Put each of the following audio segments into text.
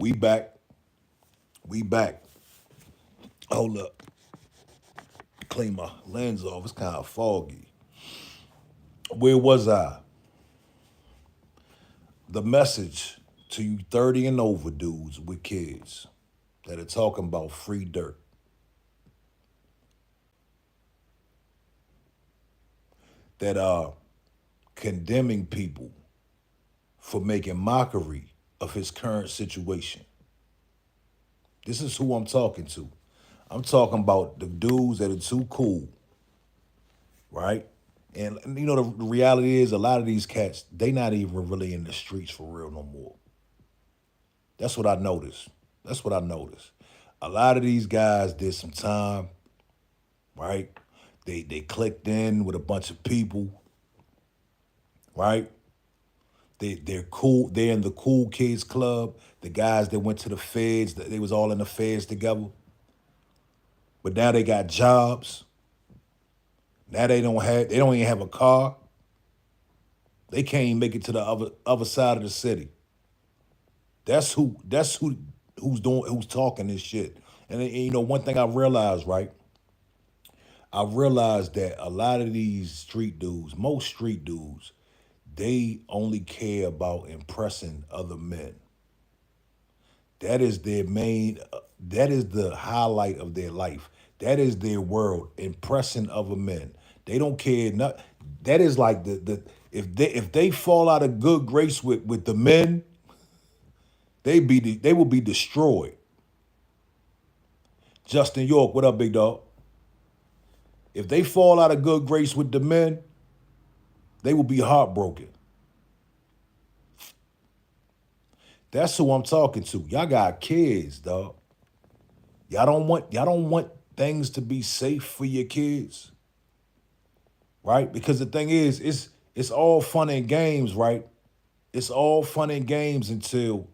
We back. We back. Hold up. Clean my lens off. It's kind of foggy. Where was I? The message to you 30 and over dudes with kids that are talking about free Dirk. That are condemning people for making mockery of his current situation. This is who I'm talking to. I'm talking about the dudes that are too cool, right? And you know the reality is a lot of these cats, they not even really in the streets for real no more. That's what I noticed. That's what I noticed. A lot of these guys did some time, right? They clicked in with a bunch of people, right? They're cool. They're in the cool kids club. The guys that went to the feds, they was all in the feds together. But now they got jobs. Now they don't even have a car. They can't even make it to the other side of the city. Who's talking this shit. And you know, one thing I realized, right? I realized that a lot of these street dudes, most street dudes, they only care about impressing other men. That is their main, that is the highlight of their life. That is their world, impressing other men. They don't care. Not, that is like if they fall out of good grace with the men, they will be destroyed. Justin York, what up, big dog? If they fall out of good grace with the men, they will be heartbroken. That's who I'm talking to. Y'all got kids, dog. Y'all don't want things to be safe for your kids, right? Because the thing is, it's all fun and games, right? It's all fun and games until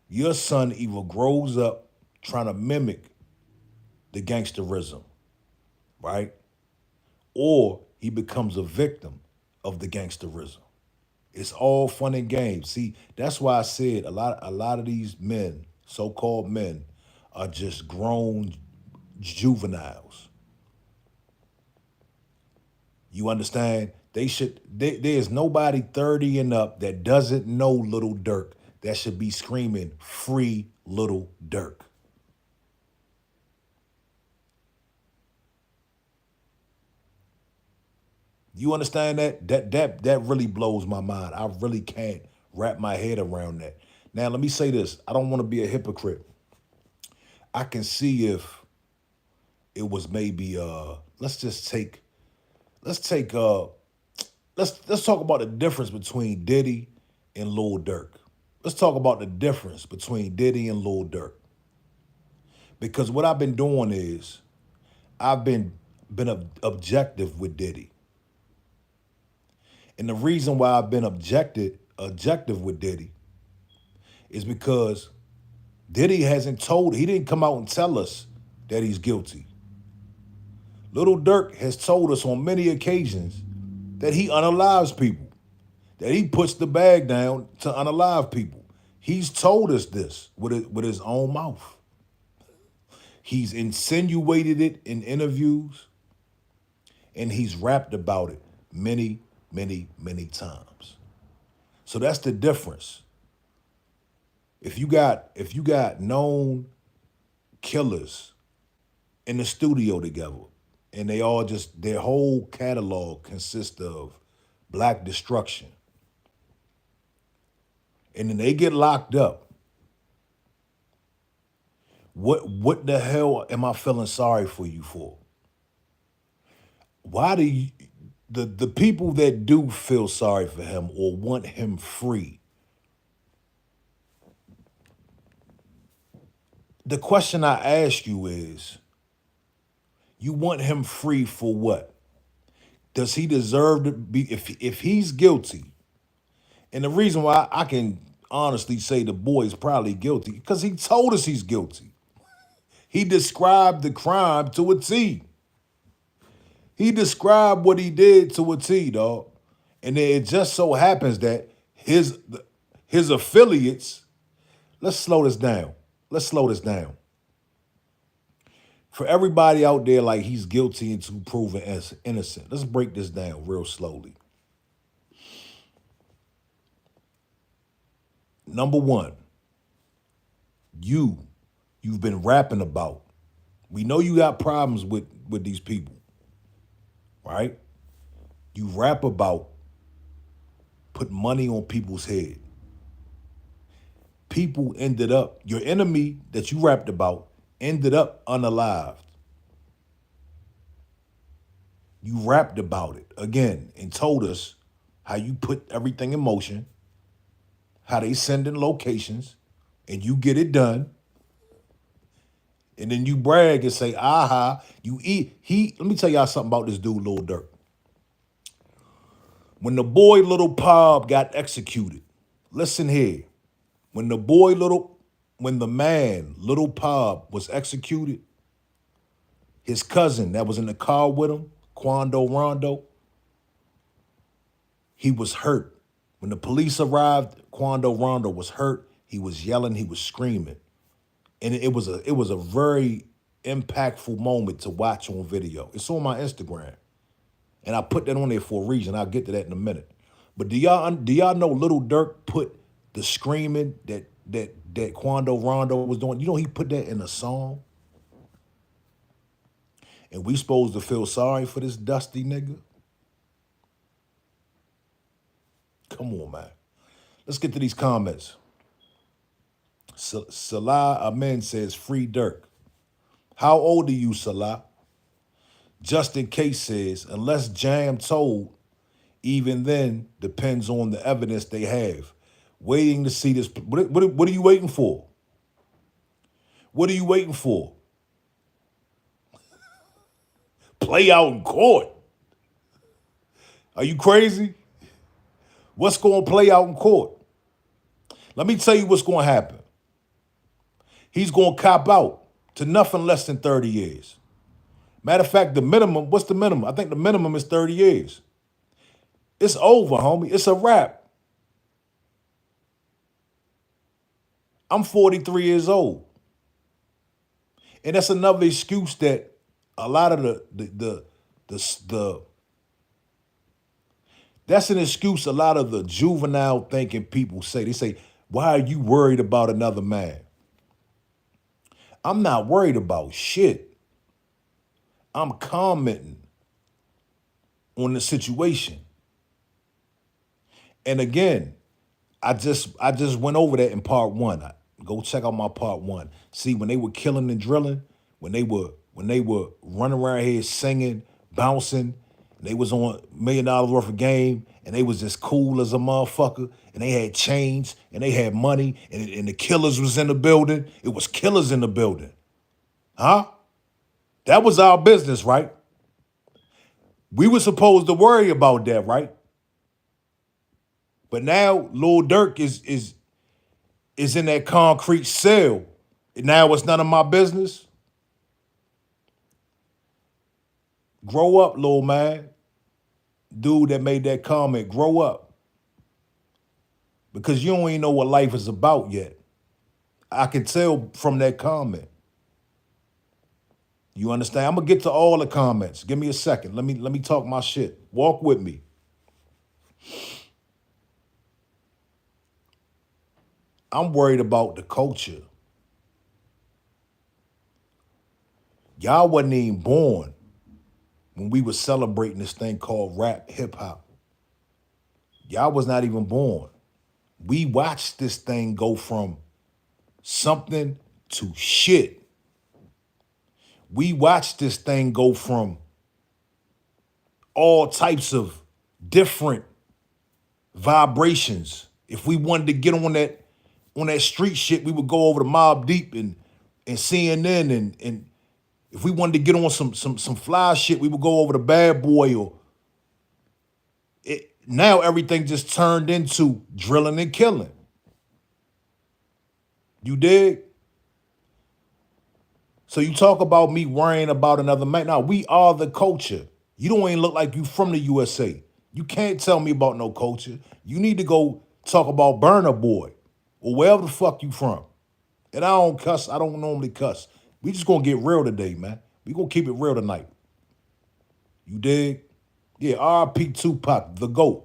your son either grows up trying to mimic the gangsterism, right? Or he becomes a victim of the gangsterism. It's all fun and games. See, that's why I said a lot of these men, so-called men, are just grown juveniles. You understand? There's nobody 30 and up that doesn't know little Dirk that should be screaming free little Dirk. You understand that? That really blows my mind. I really can't wrap my head around that. Now let me say this. I don't want to be a hypocrite. I can see if it was maybe let's take let's talk about the difference between Diddy and Lil Durk. Let's talk about the difference between Diddy and Lil Durk. Because what I've been doing is I've been objective with Diddy. And the reason why I've been objective with Diddy is because he didn't come out and tell us that he's guilty. Little Dirk has told us on many occasions that he unalives people, that he puts the bag down to unalive people. He's told us this with his own mouth. He's insinuated it in interviews, and he's rapped about it many, many, many times. So that's the difference. If you got known killers in the studio together, and they all just their whole catalog consists of black destruction, and then they get locked up, what the hell am I feeling sorry for you for? Why do you, the people that do feel sorry for him or want him free? The question I ask you is, you want him free for what? Does he deserve to be, if he's guilty? And the reason why I can honestly say the boy is probably guilty because he told us he's guilty. He described the crime to a T. He described what he did to a T, dog. And then it just so happens that his affiliates Let's slow this down. Let's slow this down. For everybody out there like he's guilty until proven as innocent, let's break this down real slowly. Number one, you've been rapping about. We know you got problems with these people, right? You rap about put money on people's head. People ended up, your enemy that you rapped about ended up unalived. You rapped about it again and told us how you put everything in motion, how they send in locations, and you get it done. And then you brag and say, aha, you eat. Let me tell y'all something about this dude, Lil Durk. When the boy Little Pub got executed, listen here. When the man Little Pub was executed, his cousin that was in the car with him, Quando Rondo, he was hurt. When the police arrived, Quando Rondo was hurt. He was yelling, he was screaming. And it was a very impactful moment to watch on video. It's on my Instagram. And I put that on there for a reason. I'll get to that in a minute. But do y'all know Little Dirk put the screaming that Quando Rondo was doing? You know he put that in a song? And we supposed to feel sorry for this dusty nigga? Come on, man. Let's get to these comments. Salah Amen says, free Dirk. How old are you, Salah? Justin Case says, unless Jam told, even then depends on the evidence they have. Waiting to see this. What are you waiting for? What are you waiting for? Play out in court. Are you crazy? What's going to play out in court? Let me tell you what's going to happen. He's going to cop out to nothing less than 30 years. Matter of fact, the minimum, what's the minimum? I think the minimum is 30 years. It's over, homie. It's a wrap. I'm 43 years old. And that's another excuse that a lot of that's an excuse a lot of the juvenile thinking people say. They say, why are you worried about another man? I'm not worried about shit. I'm commenting on the situation. And again, I just went over that in part one. Go check out my part one. See, when they were killing and drilling, when they were running around here singing, bouncing, and they was on $1 million worth of game, and they was just cool as a motherfucker, and they had chains, and they had money, and the killers was in the building. It was killers in the building. Huh? That was our business, right? We were supposed to worry about that, right? But now Lil Dirk is in that concrete cell. Now it's none of my business. Grow up, little man. Dude that made that comment, grow up. Because you don't even know what life is about yet. I can tell from that comment. You understand? I'm gonna get to all the comments. Give me a second. Let me talk my shit. Walk with me. I'm worried about the culture. Y'all wasn't even born when we were celebrating this thing called rap hip hop. Y'all was not even born. We watched this thing go from something to shit. We watched this thing go from all types of different vibrations. If we wanted to get on that street shit, we would go over to Mobb Deep and CNN and if we wanted to get on some fly shit, we would go over to Bad Boy or now everything just turned into drilling and killing. You dig? So you talk about me worrying about another man. Now, we are the culture. You don't even look like you from the USA. You can't tell me about no culture. You need to go talk about Burna Boy or wherever the fuck you from. And I don't cuss. I don't normally cuss. We just gonna get real today, man. We gonna keep it real tonight. You dig? Yeah, R.P. Tupac, the GOAT.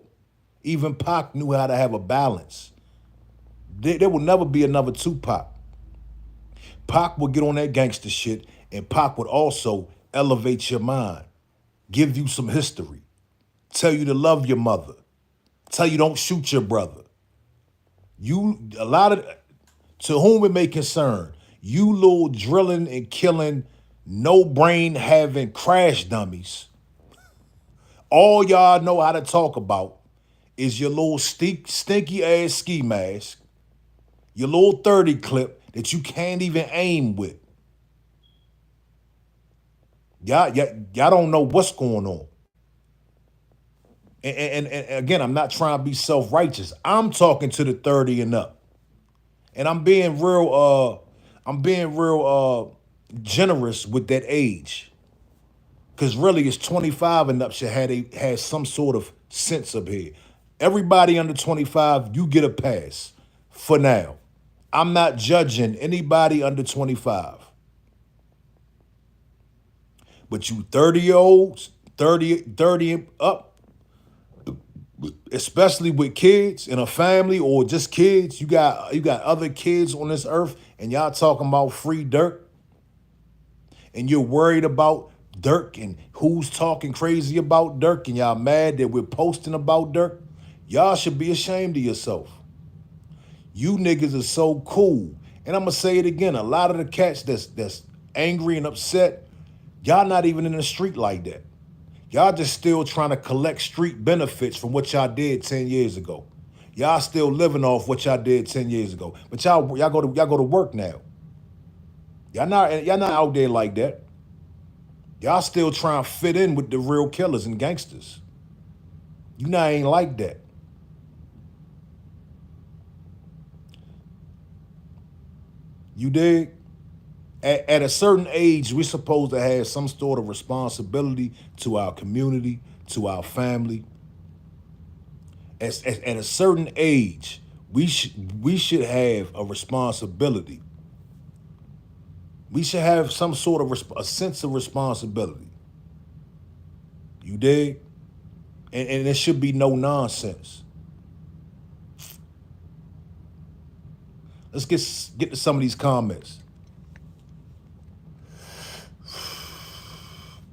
Even Pac knew how to have a balance. There will never be another Tupac. Pac would get on that gangster shit, and Pac would also elevate your mind, give you some history, tell you to love your mother, tell you don't shoot your brother. A lot of, to whom it may concern, you little drilling and killing, no brain having crash dummies, all y'all know how to talk about is your little stinky ass ski mask, your little 30 clip that you can't even aim with. Y'all don't know what's going on. And again, I'm not trying to be self-righteous. I'm talking to the 30 and up. And I'm being real generous with that age. Cause really it's 25 and up should have some sort of sense up here. Everybody under 25, you get a pass for now. I'm not judging anybody under 25. But you 30-year-olds, 30 and up, especially with kids in a family or just kids, you got other kids on this earth and y'all talking about free Dirk and you're worried about Dirk and who's talking crazy about Dirk and y'all mad that we're posting about Dirk. Y'all should be ashamed of yourself. You niggas are so cool. And I'm gonna say it again. A lot of the cats that's angry and upset, y'all not even in the street like that. Y'all just still trying to collect street benefits from what y'all did 10 years ago. Y'all still living off what y'all did 10 years ago. But y'all go to work now. Y'all not out there like that. Y'all still trying to fit in with the real killers and gangsters. You not ain't like that. You dig? At a certain age, we're supposed to have some sort of responsibility to our community, to our family. At a certain age, we should have a responsibility. We should have some sort of a sense of responsibility. You dig? And there should be no nonsense. Let's get to some of these comments.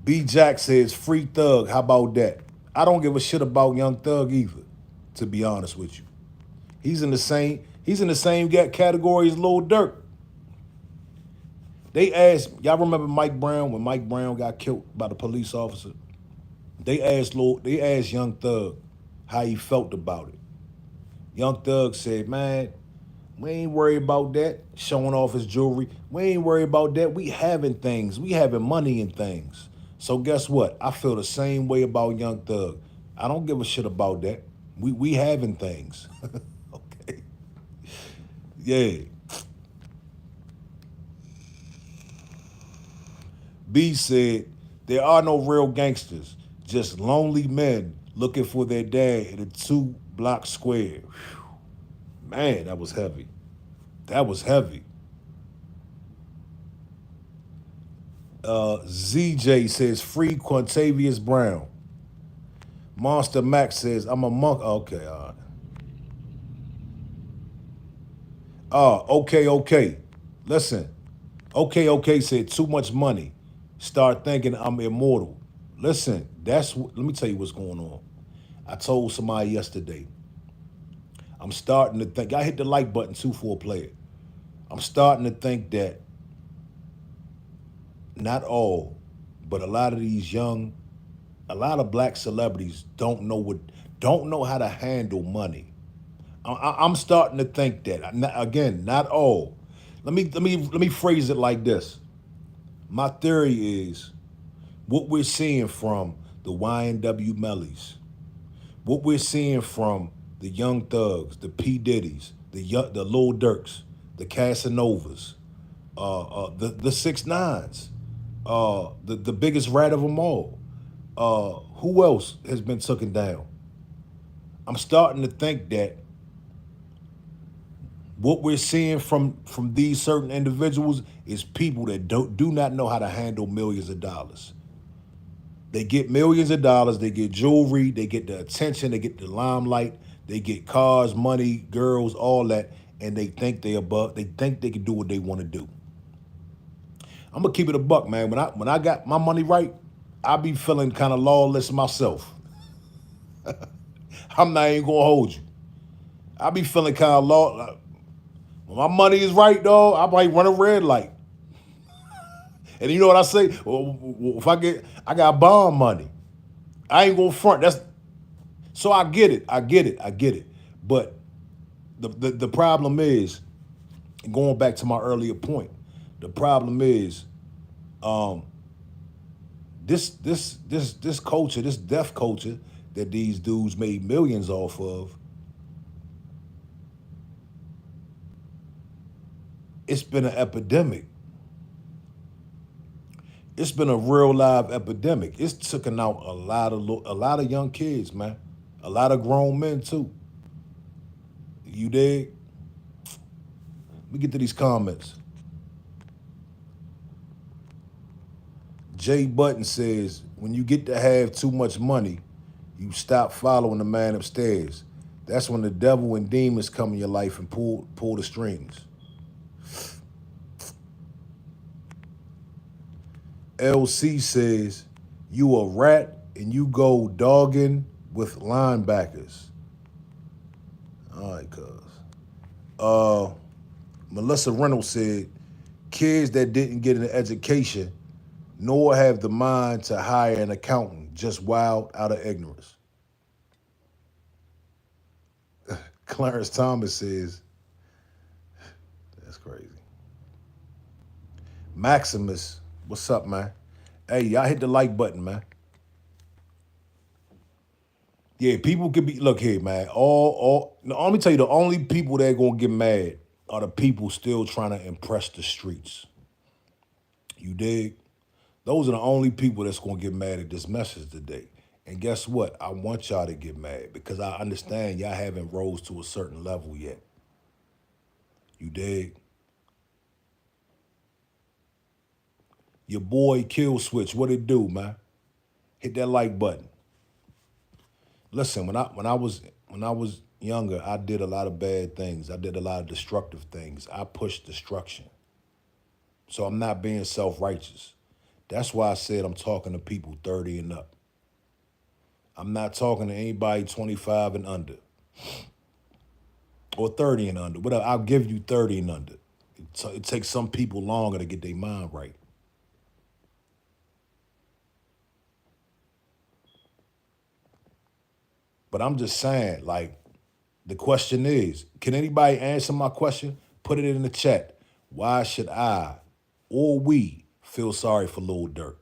B Jack says, free Thug, how about that? I don't give a shit about Young Thug either, to be honest with you. He's in the same category as Lil Durk. They asked, y'all remember Mike Brown when Mike Brown got killed by the police officer? They asked Young Thug how he felt about it. Young Thug said, man, we ain't worried about that, showing off his jewelry. We ain't worried about that. We having things. We having money and things. So guess what? I feel the same way about Young Thug. I don't give a shit about that. We having things. Okay. Yeah. B said, there are no real gangsters, just lonely men looking for their dad in a 2-block square. Whew. Man, that was heavy. That was heavy. ZJ says, free Quantavious Brown. Monster Max says, I'm a monk. Okay, all right. Okay. Listen. Okay said, too much money. Start thinking I'm immortal. Listen, let me tell you what's going on. I told somebody yesterday, I'm starting to think, I hit the like button too for a player. I'm starting to think that not all, but a lot of black celebrities don't know how to handle money. I'm starting to think that. Again, not all. Let me phrase it like this. My theory is what we're seeing from the YNW Mellies, what we're seeing from the Young Thugs, the P Diddy's, the Lil Durks, the Casanovas, the 6ix9ines, the biggest rat of them all. Who else has been taken down? I'm starting to think that What we're seeing from these certain individuals is people that do not know how to handle millions of dollars. They get millions of dollars, they get jewelry, they get the attention, they get the limelight, they get cars, money, girls, all that, and they think they think they can do what they want to do. I'm gonna keep it a buck, man. When I got my money right, I be feeling kind of lawless myself. I'm not even gonna hold you. I be feeling kind of law. When my money is right, though, I might run a red light. And you know what I say? Well, if I got bond money. I ain't gonna front. That's so I get it. I get it. But the problem is, going back to my earlier point, the problem is this culture, this deaf culture that these dudes made millions off of. It's been an epidemic. It's been a real live epidemic. It's taken out a lot of young kids, man. A lot of grown men too. You dig? Let me get to these comments. Jay Button says, when you get to have too much money, you stop following the man upstairs. That's when the devil and demons come in your life and pull the strings. LC says, you a rat and you go dogging with linebackers. All right, cuz. Melissa Reynolds said, kids that didn't get an education nor have the mind to hire an accountant, just wild out of ignorance. Clarence Thomas says, that's crazy. Maximus, what's up, man? Hey, y'all hit the like button, man. Yeah, people could be, look here, man. Now, let me tell you, the only people that gonna get mad are the people still trying to impress the streets. You dig? Those are the only people that's gonna get mad at this message today. And guess what? I want y'all to get mad because I understand y'all haven't rose to a certain level yet. You dig? Your boy Kill Switch, what it do, man? Hit that like button. Listen, when I was younger, I did a lot of bad things. I did a lot of destructive things. I pushed destruction. So I'm not being self-righteous. That's why I said I'm talking to people 30 and up. I'm not talking to anybody 25 and under or 30 and under. Whatever, I'll give you 30 and under. It takes some people longer to get their mind right. But I'm just saying, like, the question is, can anybody answer my question? Put it in the chat. Why should I or we feel sorry for Lil Dirk?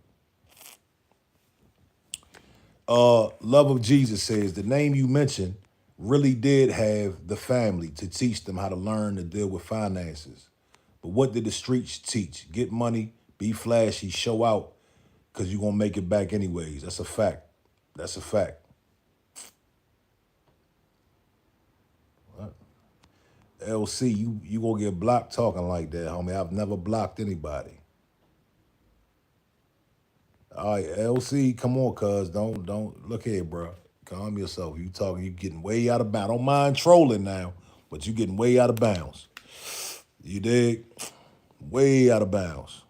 Love of Jesus says, the name you mentioned really did have the family to teach them how to learn to deal with finances. But what did the streets teach? Get money, be flashy, show out, because you're going to make it back anyways. That's a fact. That's a fact. LC, you gonna get blocked talking like that, homie. I've never blocked anybody. All right, LC, come on, cuz. Don't look here, bro. Calm yourself. You getting way out of bounds. I don't mind trolling now, but you getting way out of bounds. You dig? Way out of bounds.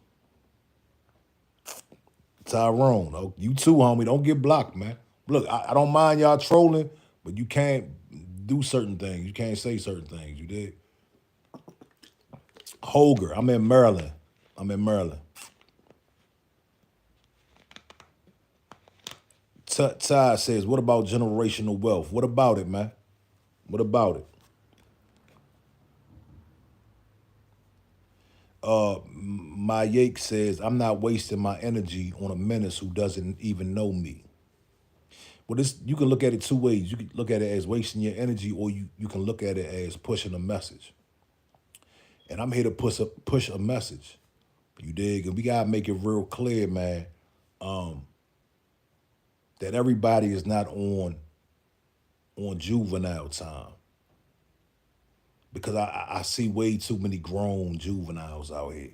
Tyrone, you too, homie. Don't get blocked, man. Look, I don't mind y'all trolling, but you can't do certain things. You can't say certain things. You dig? Holger, I'm in Maryland. Ty says, what about generational wealth? What about it, man? What about it? My Yake says, I'm not wasting my energy on a menace who doesn't even know me. Well, you can look at it two ways. You can look at it as wasting your energy, or you can look at it as pushing a message. And I'm here to push a message. You dig? And we gotta make it real clear, man, that everybody is not on juvenile time. because I see way too many grown juveniles out here,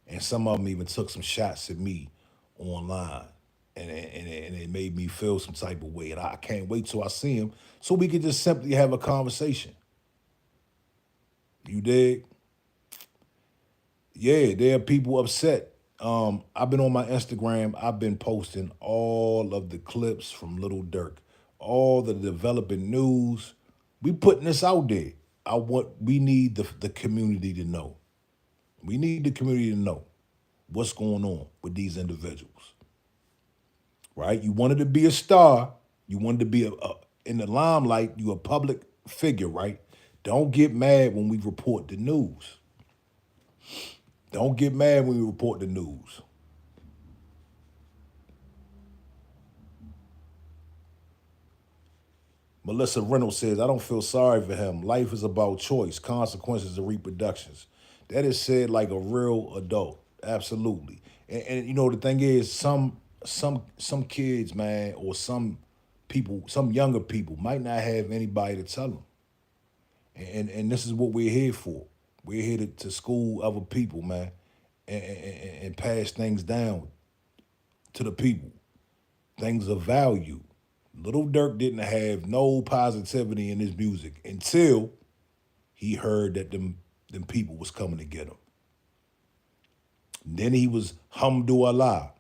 and some of them even took some shots at me online, and it made me feel some type of way, and I can't wait till I see him so we can just simply have a conversation. You dig? Yeah, there are people upset. I've been on my Instagram. I've been posting all of the clips from Little Dirk, all the developing news. We putting this out there. We need the community to know. We need the community to know what's going on with these individuals, right? You wanted to be a star. You wanted to be in the limelight. You a public figure, right? Don't get mad when we report the news. Don't get mad when we report the news. Melissa Reynolds says, I don't feel sorry for him. Life is about choice, consequences, and reproductions. That is said like a real adult. Absolutely. And you know, the thing is, some kids, man, or some people, some younger people might not have anybody to tell them. And this is what we're here for. We're here to school other people, man, and pass things down to the people, things of value. Little Dirk didn't have no positivity in his music until he heard that them people was coming to get him. Then he was hamdulillah.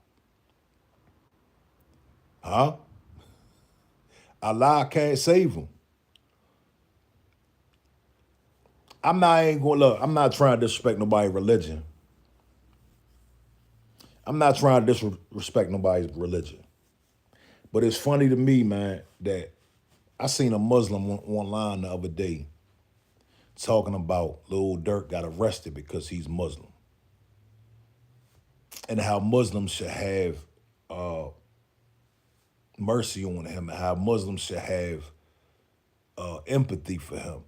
Huh? Allah can't save him. I ain't gonna look, I'm not trying to disrespect nobody's religion. I'm not trying to disrespect nobody's religion. But it's funny to me, man, that I seen a Muslim online the other day talking about Lil Durk got arrested because he's Muslim, and how Muslims should have mercy on him, and how Muslims should have empathy for him.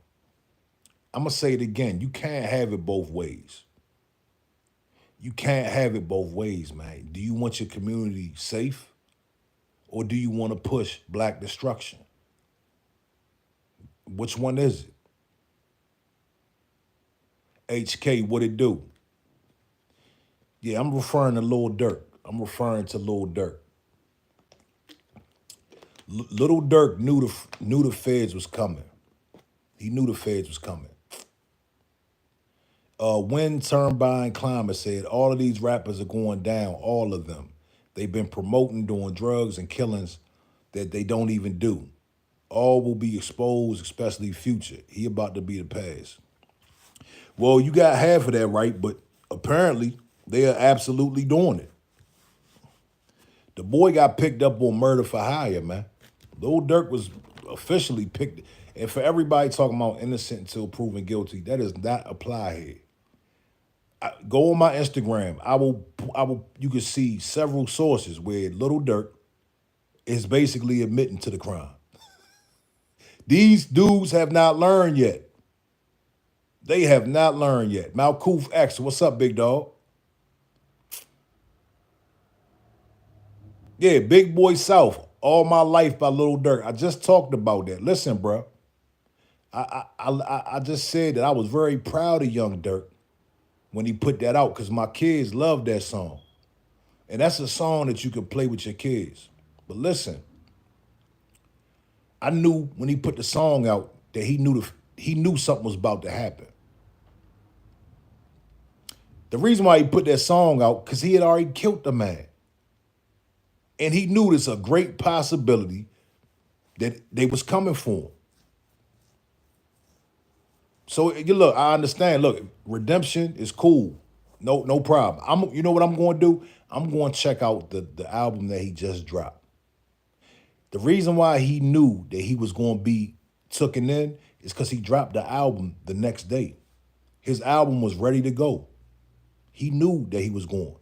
I'm gonna say it again. You can't have it both ways. You can't have it both ways, man. Do you want your community safe, or do you want to push black destruction? Which one is it? HK, what it do? Yeah, I'm referring to Lil Durk. I'm referring to Lil Durk. Little Dirk knew the feds was coming. He knew the feds was coming. When Turbine Climate said all of these rappers are going down, all of them. They've been promoting doing drugs and killings that they don't even do. All will be exposed, especially Future. He about to be the past. Well, you got half of that right, but apparently they are absolutely doing it. The boy got picked up on murder for hire, man. Lil Durk was officially picked. And for everybody talking about innocent until proven guilty, that does not apply here. Go on my Instagram. You can see several sources where Lil Durk is basically admitting to the crime. These dudes have not learned yet. They have not learned yet. Malkoof X, what's up, big dog? Yeah, Big Boy South, All My Life by Lil Durk. I just talked about that. Listen, bro. I just said that I was very proud of Young Dirk when he put that out because my kids love that song. And that's a song that you can play with your kids. But listen, I knew when he put the song out that he knew something was about to happen. The reason why he put that song out, because he had already killed the man. And he knew there's a great possibility that they was coming for him. So you look, I understand. Look, redemption is cool. No problem. You know what I'm going to do? I'm going to check out the album that he just dropped. The reason why he knew that he was going to be taken in is because he dropped the album the next day. His album was ready to go. He knew that he was going.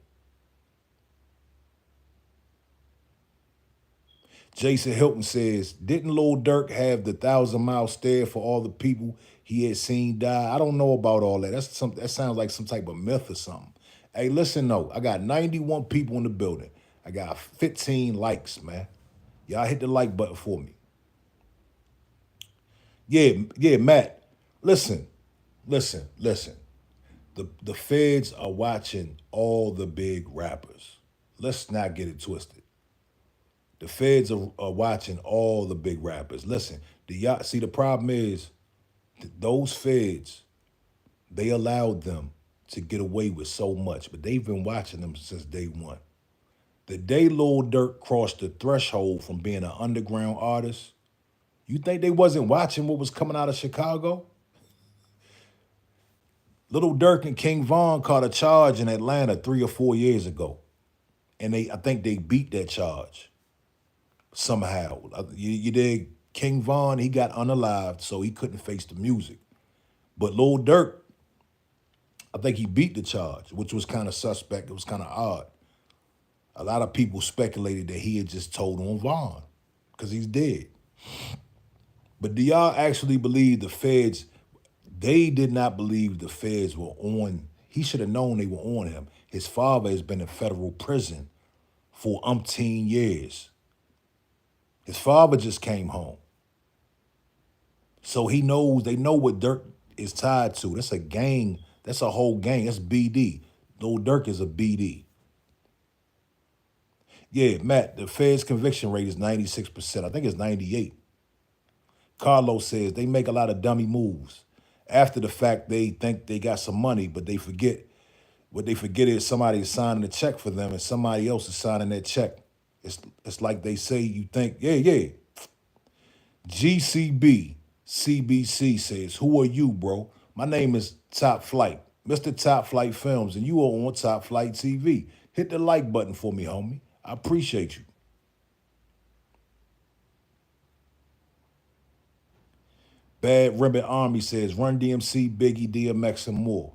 Jason Hilton says, didn't Lil Durk have the 1,000-mile stare for all the people he had seen die? I don't know about all that. That sounds like some type of myth or something. Hey, listen, though. I got 91 people in the building. I got 15 likes, man. Y'all hit the like button for me. Yeah, Matt. Listen, listen. The feds are watching all the big rappers. Let's not get it twisted. The feds are watching all the big rappers. Listen, the y'all see the problem is those feds, they allowed them to get away with so much, but they've been watching them since day one. The day Lil Durk crossed the threshold from being an underground artist, you think they wasn't watching what was coming out of Chicago? Little Dirk and King Von caught a charge in Atlanta 3 or 4 years ago, and I think they beat that charge somehow. You dig? King Von, he got unalived, so he couldn't face the music. But Lil Durk, I think he beat the charge, which was kind of suspect. It was kind of odd. A lot of people speculated that he had just told on Vaughn because he's dead. But do y'all actually believe the feds? They did not believe the feds were on. He should have known they were on him. His father has been in federal prison for umpteen years. His father just came home. So he knows, they know what Dirk is tied to. That's a gang. That's a whole gang. That's BD. Lil Dirk is a BD. Yeah, Matt, the Fed's conviction rate is 96%. I think it's 98. Carlos says they make a lot of dummy moves. After the fact, they think they got some money, but they forget. What they forget is somebody is signing a check for them and somebody else is signing that check. It's like they say, you think, yeah. GCB CBC says, who are you, bro? My name is Top Flight, Mr. Top Flight Films, and you are on Top Flight TV. Hit the like button for me, homie. I appreciate you. Bad Ribbon Army says, Run DMC, Biggie, DMX, and more.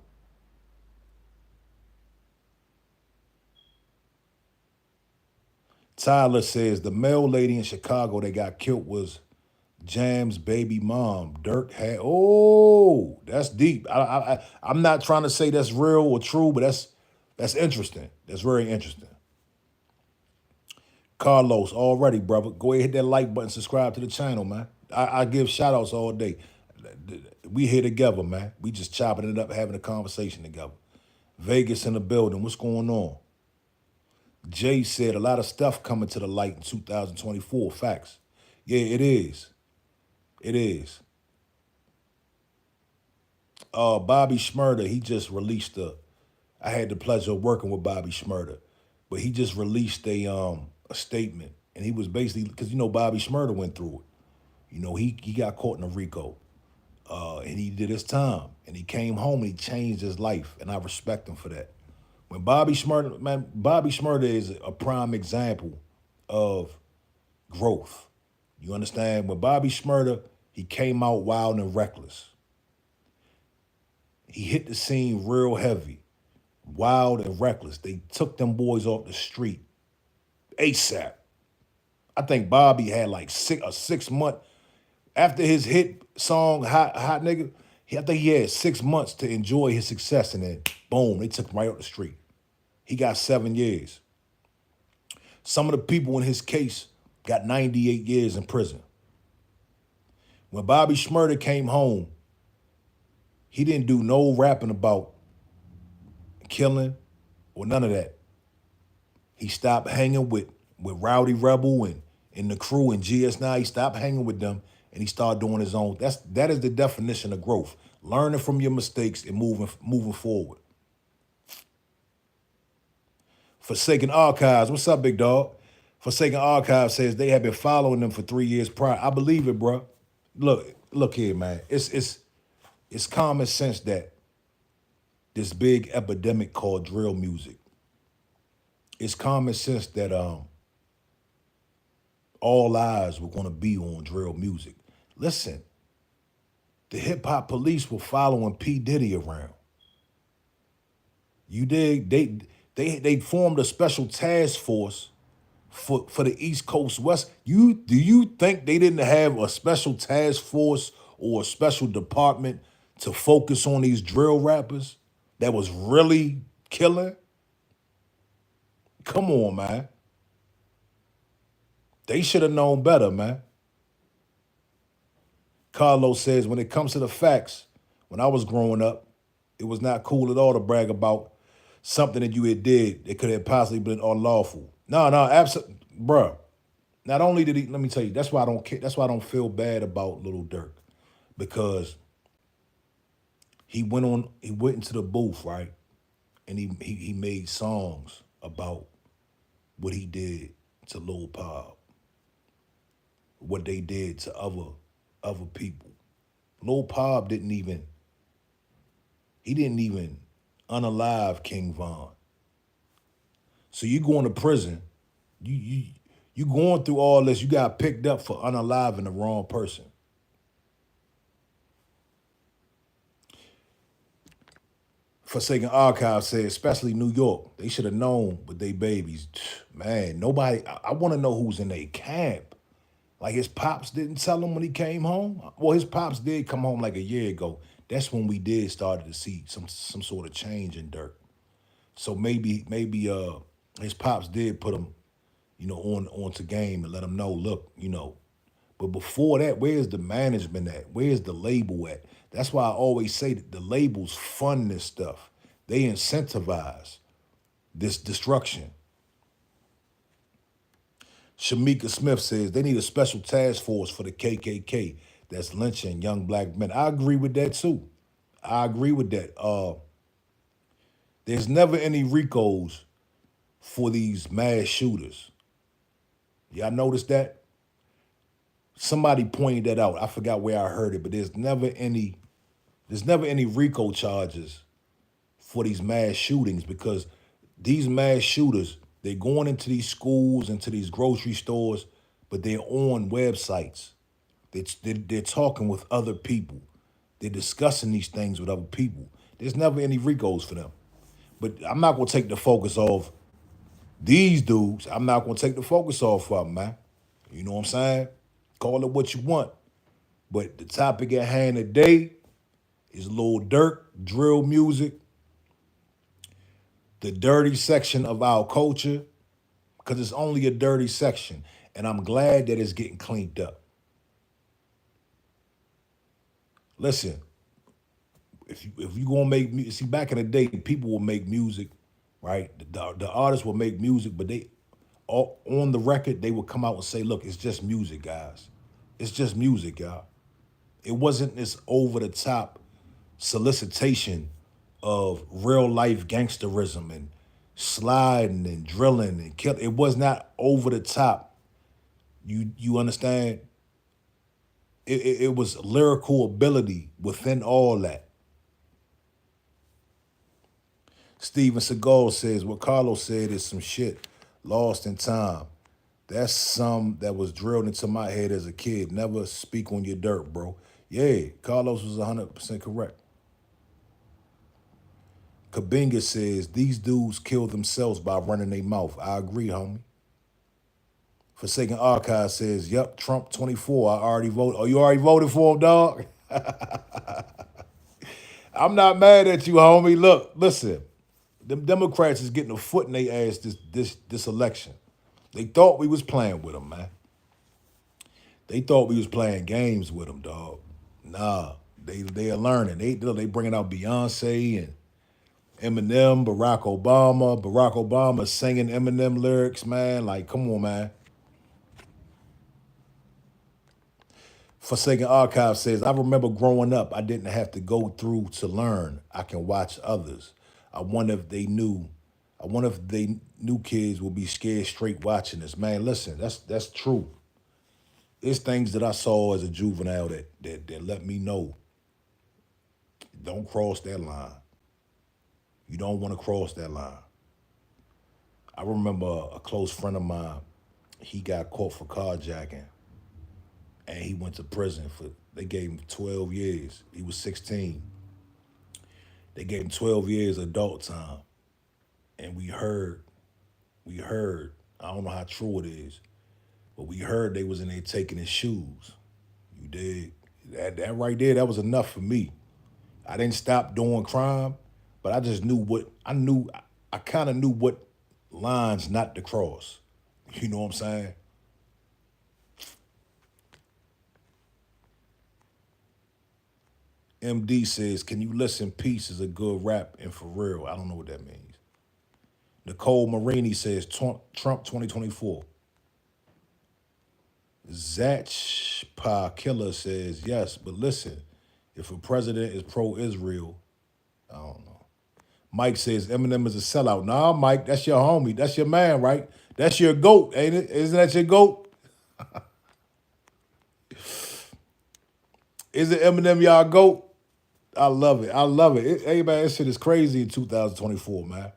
Tyler says, the male lady in Chicago that got killed was Jam's baby mom. Dirk had, oh, that's deep. I'm not trying to say that's real or true, but that's interesting. That's very interesting. Carlos, already, brother. Go ahead, hit that like button, subscribe to the channel, man. I give shout outs all day. We here together, man. We just chopping it up, having a conversation together. Vegas in the building. What's going on? Jay said a lot of stuff coming to the light in 2024. Facts. Yeah, it is. It is. Bobby Shmurda, he just released I had the pleasure of working with Bobby Shmurda, but he just released a statement, and he was basically, because Bobby Shmurda went through it. He got caught in a RICO, and he did his time, and he came home and he changed his life, and I respect him for that. When Bobby Shmurda, man, Bobby Shmurda is a prime example of growth. You understand? When Bobby Shmurda, he came out wild and reckless. He hit the scene real heavy, wild and reckless. They took them boys off the street ASAP. I think Bobby had like a 6 month after his hit song Hot Nigga. I think he had 6 months to enjoy his success, and then boom, they took him right off the street. He got 7 years. Some of the people in his case got 98 years in prison. When Bobby Shmurda came home, he didn't do no rapping about killing or none of that. He stopped hanging with Rowdy Rebel and the crew and GS9. He stopped hanging with them and he started doing his own. That is the definition of growth. Learning from your mistakes and moving forward. Forsaken Archives, what's up, big dog? Forsaken Archives says they have been following them for 3 years prior. I believe it, bro. Look here, man. It's common sense that this big epidemic called drill music. It's common sense that all eyes were going to be on drill music. Listen, the hip hop police were following P. Diddy around. You dig? They formed a special task force for the East Coast West. Do you think they didn't have a special task force or a special department to focus on these drill rappers that was really killing? Come on, man. They should have known better, man. Carlos says, when it comes to the facts, When I was growing up, it was not cool at all to brag about something that you had did that could have possibly been unlawful. No, no, absolutely, bruh. Not only did he, let me tell you, that's why I don't care. That's why I don't feel bad about Little Dirk, because he went into the booth, right, and he made songs about what he did to Lil Pop, what they did to other people. Lil Pop didn't even unalive King Von. So you going to prison, you you you going through all this. You got picked up for unaliving the wrong person. Forsaken Archive said, especially New York, they should have known with they babies. Man, nobody. I want to know who's in their camp. Like his pops didn't tell him when he came home. Well, his pops did come home like a year ago. That's when we did started to see some sort of change in Dirk. So maybe his pops did put him, onto game and let him know, look, But before that, where's the management at? Where's the label at? That's why I always say that the labels fund this stuff. They incentivize this destruction. Shamika Smith says they need a special task force for the KKK that's lynching young black men. I agree with that too. I agree with that. There's never any RICOs for these mass shooters. Y'all notice that? Somebody pointed that out. I forgot where I heard it, but there's never any RICO charges for these mass shootings, because these mass shooters, they're going into these schools, into these grocery stores, but they're on websites. They're talking with other people. They're discussing these things with other people. There's never any RICOs for them. But I'm not gonna take the focus off these dudes. I'm not gonna take the focus off of them, man. You know what I'm saying? Call it what you want. But the topic at hand today is Lil Durk, drill music, the dirty section of our culture, because it's only a dirty section. And I'm glad that it's getting cleaned up. Listen, if you gonna make music, see, back in the day, people will make music, right? The artists will make music, but they all, on the record they would come out and say, "Look, it's just music, guys. It's just music, y'all." It wasn't this over the top solicitation of real life gangsterism and sliding and drilling and kill. It was not over the top. You understand? It was lyrical ability within all that. Steven Seagal says what Carlos said is some shit lost in time. That's some that was drilled into my head as a kid. Never speak on your dirt, bro. Yeah, Carlos was 100% correct. Kabinga says these dudes kill themselves by running their mouth. I agree, homie. Forsaken Archive says, yep, Trump 24. I already voted. Oh, you already voted for him, dog? I'm not mad at you, homie. Look, listen. Them Democrats is getting a foot in their ass this election. They thought we was playing with them, man. They thought we was playing games with them, dog. Nah, they are learning. They bringing out Beyonce and Eminem, Barack Obama. Barack Obama singing Eminem lyrics, man. Like, come on, man. Forsaken Archive says, I remember growing up, I didn't have to go through to learn. I can watch others. I wonder if they knew. I wonder if they new kids will be scared straight watching this. Man, listen, that's true. There's things that I saw as a juvenile that let me know. Don't cross that line. You don't want to cross that line. I remember a close friend of mine, he got caught for carjacking and he went to prison for, they gave him 12 years. He was 16. They gave him 12 years adult time. And we heard, I don't know how true it is, but we heard they was in there taking his shoes. You did. That right there, that was enough for me. I didn't stop doing crime, but I just knew what I knew. I kind of knew what lines not to cross. You know what I'm saying? MD says, can you listen? Peace is a good rap and for real. I don't know what that means. Nicole Marini says, Trump 2024. Zach Pa Killer says, yes, but listen, if a president is pro-Israel, I don't know. Mike says Eminem is a sellout. Nah, Mike, that's your homie. That's your man, right? That's your GOAT, ain't it? Isn't that your GOAT? Is it Eminem y'all GOAT? I love it. I love it. Hey, man, this shit is crazy in 2024, man.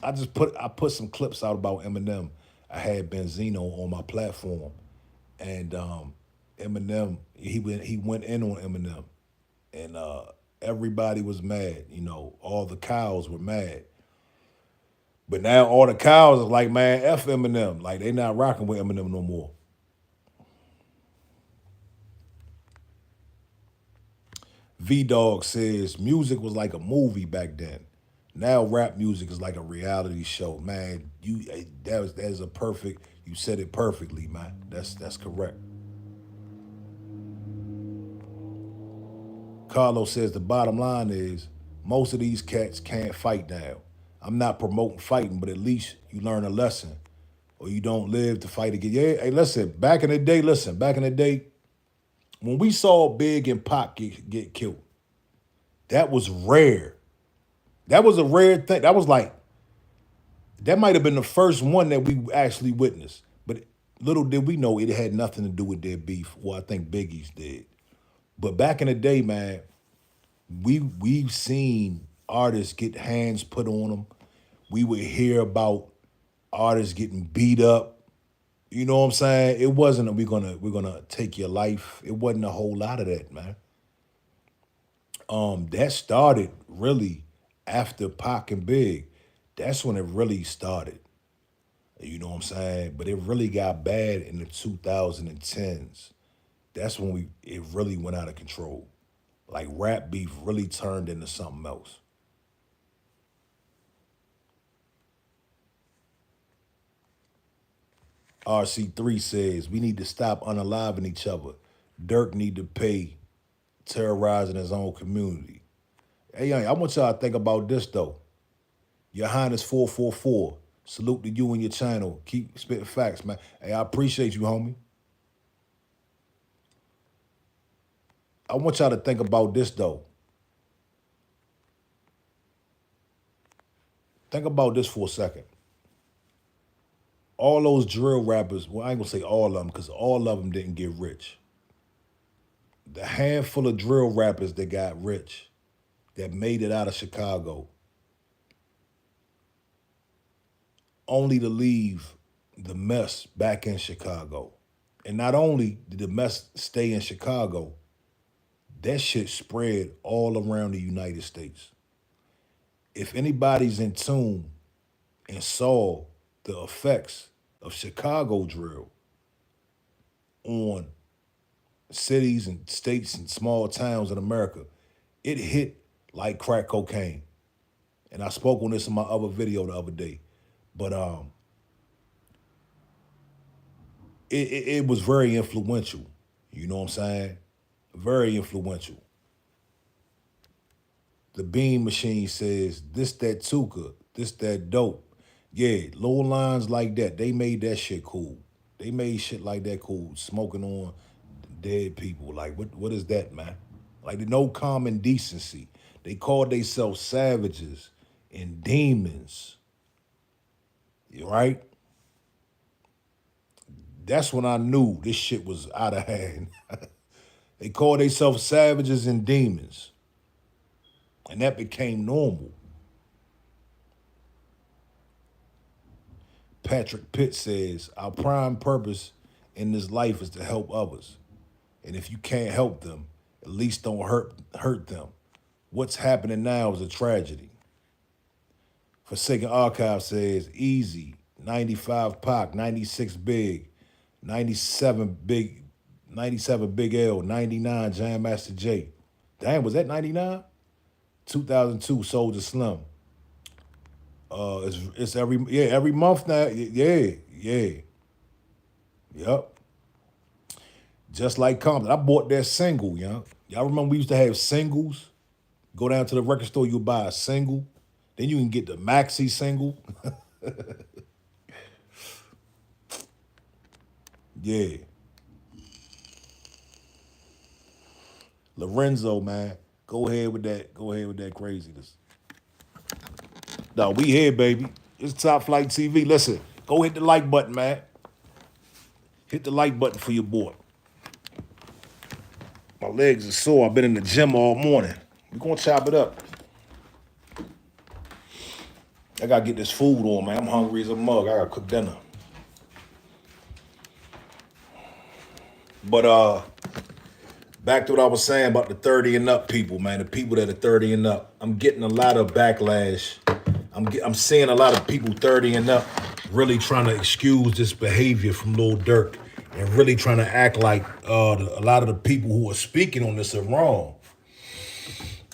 I put some clips out about Eminem. I had Benzino on my platform, and Eminem he went in on Eminem, and everybody was mad. You know, all the cows were mad. But now all the cows are like, man, F Eminem. Like, they not rocking with Eminem no more. V-Dog says music was like a movie back then. Now rap music is like a reality show. Man, that is a perfect, you said it perfectly, man. That's correct. Carlos says the bottom line is most of these cats can't fight now. I'm not promoting fighting, but at least you learn a lesson. Or you don't live to fight again. Yeah, hey, back in the day, when we saw Big and Pac get killed, that was rare. That was a rare thing. That might have been the first one that we actually witnessed. But little did we know it had nothing to do with their beef. Well, I think Biggie's did. But back in the day, man, we've seen artists get hands put on them. We would hear about artists getting beat up. You know what I'm saying? It wasn't a, we're gonna take your life. It wasn't a whole lot of that, man. That started really after Pac and Big. That's when it really started. You know what I'm saying? But it really got bad in the 2010s. That's when it really went out of control. Like rap beef really turned into something else. RC3 says we need to stop unaliving each other. Dirk need to pay terrorizing his own community. Hey, young, I want y'all to think about this though. Your Highness 444. Salute to you and your channel. Keep spitting facts, man. Hey, I appreciate you, homie. I want y'all to think about this though. Think about this for a second. All those drill rappers, well, I ain't gonna say all of them because all of them didn't get rich. The handful of drill rappers that got rich, that made it out of Chicago, only to leave the mess back in Chicago. And not only did the mess stay in Chicago, that shit spread all around the United States. If anybody's in tune and saw the effects of Chicago drill on cities and states and small towns in America, it hit like crack cocaine. And I spoke on this in my other video the other day. But it was very influential. You know what I'm saying? Very influential. The Bean Machine says, this that Tuka, this that dope. Yeah, little lines like that, they made that shit cool. They made shit like that cool. Smoking on dead people. Like, what is that, man? Like, no common decency. They called themselves savages and demons. Right? That's when I knew this shit was out of hand. They called themselves savages and demons. And that became normal. Patrick Pitt says, our prime purpose in this life is to help others. And if you can't help them, at least don't hurt them. What's happening now is a tragedy. Forsaken Archive says, easy, 95 Pac, 96 Big, 97 Big, 97 Big L, 99 Jam Master J. Damn, was that 99? 2002 Soldier Slim. It's every month now. Yeah. Yep. Just like Compton. I bought that single, Y'all remember we used to have singles? Go down to the record store, you buy a single. Then you can get the maxi single. Yeah. Lorenzo, man. Go ahead with that. Go ahead with that craziness. No, we here, baby. It's Top Flight TV. Listen, go hit the like button, man. Hit the like button for your boy. My legs are sore. I've been in the gym all morning. We're gonna chop it up. I gotta get this food on, man. I'm hungry as a mug. I gotta cook dinner. But back to what I was saying about the 30 and up people, man. The people that are 30 and up. I'm getting a lot of backlash. I'm seeing a lot of people 30 and up really trying to excuse this behavior from Lil Dirk and really trying to act like a lot of the people who are speaking on this are wrong.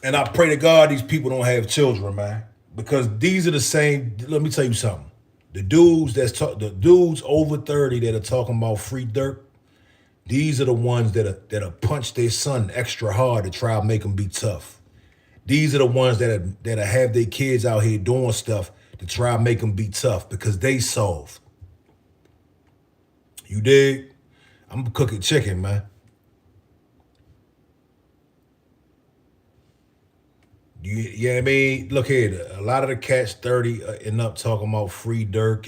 And I pray to God these people don't have children, man, because these are the same. Let me tell you something. The dudes over 30 that are talking about free Dirk. These are the ones that punch their son extra hard to try to make them be tough. These are the ones that have their kids out here doing stuff to try to make them be tough because they soft. You dig? I'm cooking chicken, man. You know what I mean? Look here, a lot of the cats 30 and up talking about free Dirk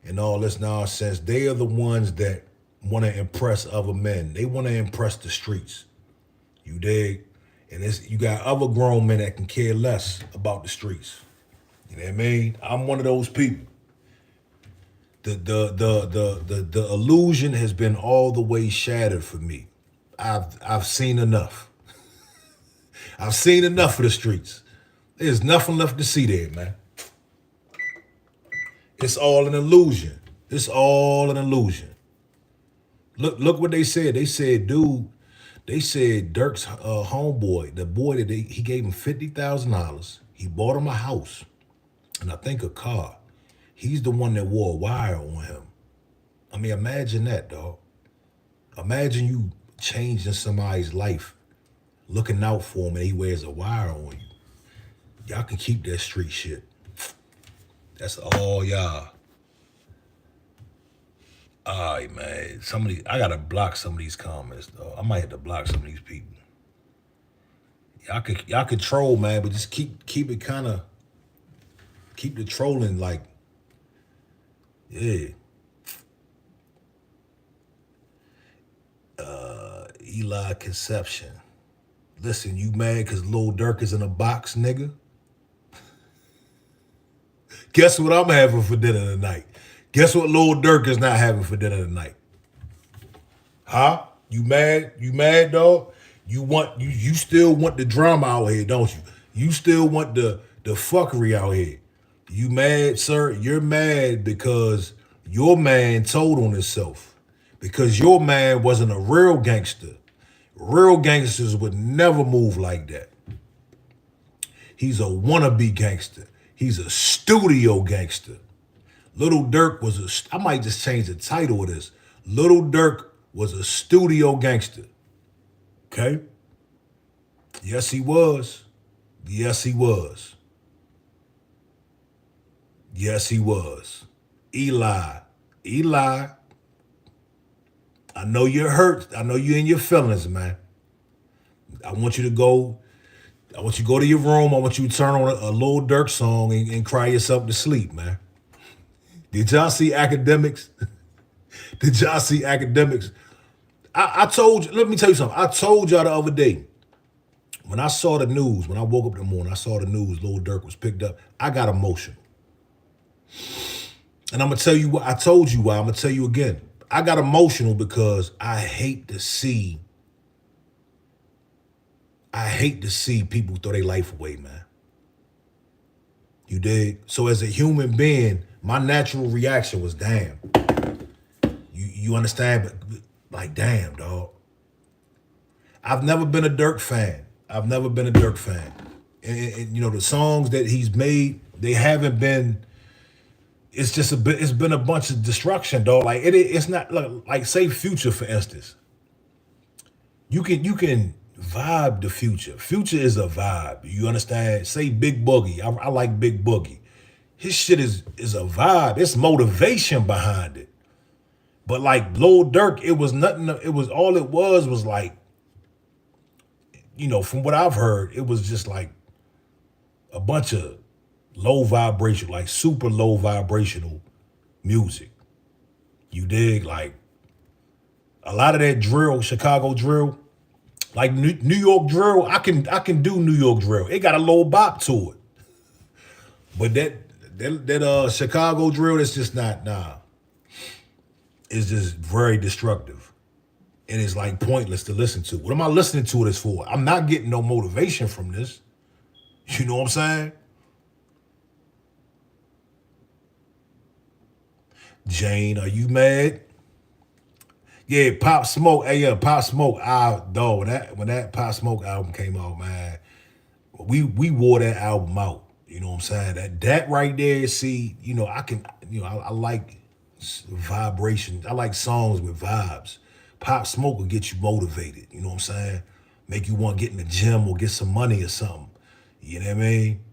and all this nonsense. They are the ones that want to impress other men. They want to impress the streets. You dig? And you got other grown men that can care less about the streets. You know what I mean? I'm one of those people. The illusion has been all the way shattered for me. I've seen enough. I've seen enough of the streets. There's nothing left to see there, man. It's all an illusion. It's all an illusion. Look what they said. They said, dude, they said Dirk's homeboy, the boy that he gave him $50,000. He bought him a house and I think a car. He's the one that wore a wire on him. I mean, imagine that, dog. Imagine you changing somebody's life, looking out for him, and he wears a wire on you. Y'all can keep that street shit. That's all y'all. All right, man. I gotta block some of these comments, though. I might have to block some of these people. Y'all can troll, man, but just keep it kind of, keep the trolling like, yeah. Eli Conception. Listen, you mad because Lil Dirk is in a box, nigga? Guess what I'm having for dinner tonight? Guess what Lil Dirk is not having for dinner tonight? Huh? You mad? You mad, dog? You still want the drama out here, don't you? You still want the fuckery out here. You mad, sir? You're mad because your man told on himself. Because your man wasn't a real gangster. Real gangsters would never move like that. He's a wannabe gangster. He's a studio gangster. Little Dirk was I might just change the title of this. Little Dirk was a studio gangster. Okay? Yes, he was. Yes, he was. Yes, he was. Eli, I know you're hurt. I know you're in your feelings, man. I want you to go to your room. I want you to turn on a Lil Durk song and cry yourself to sleep, man. Did y'all see Academics? Did y'all see Academics? I told you, let me tell you something. I told y'all the other day, when I saw the news, when I woke up in the morning, I saw the news, Lil Durk was picked up. I got emotional. And I'm going to tell you what, I told you why. I'm going to tell you again. I got emotional because I hate to see people throw their life away, man. You dig? So as a human being, my natural reaction was, damn. You understand? But like, damn, dog. I've never been a Dirk fan. And you know, the songs that he's made, they haven't been, it's been a bunch of destruction, dog. Like it's not like say Future, for instance. You can vibe the future. Future is a vibe. You understand? Say Big Boogie. I like Big Boogie. His shit is a vibe. It's motivation behind it. But like Lil Durk, it was nothing. It was all it was like, from what I've heard, it was just like a bunch of low vibration, like super low vibrational music. You dig? Like a lot of that drill, Chicago drill, like New York drill. I can do New York drill. It got a low bop to it. But that Chicago drill, that's just not nah. It's just very destructive. And it's like pointless to listen to. What am I listening to this for? I'm not getting no motivation from this. You know what I'm saying? Jane, are you mad? Yeah, Pop Smoke. Hey, yeah, Pop Smoke. Dog, when that Pop Smoke album came out, man, we wore that album out. You know what I'm saying? That right there. See, I can. I like vibration. I like songs with vibes. Pop Smoke will get you motivated. You know what I'm saying? Make you want to get in the gym or get some money or something. You know what I mean?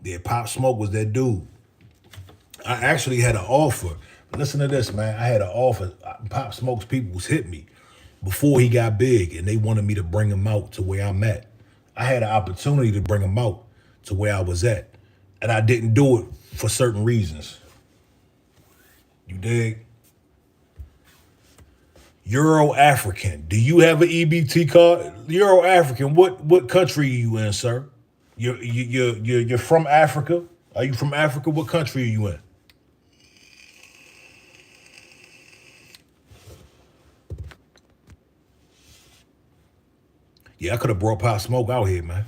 Yeah, Pop Smoke was that dude. I actually had an offer. Listen to this, man. I had an offer. Pop Smoke's people was hit me before he got big, and they wanted me to bring him out to where I'm at. I had an opportunity to bring him out to where I was at, and I didn't do it for certain reasons. You dig? Euro African. Do you have an EBT card? Euro African. What country are you in, sir? You're from Africa. Are you from Africa? What country are you in? Yeah, I could have brought Pop Smoke out here, man.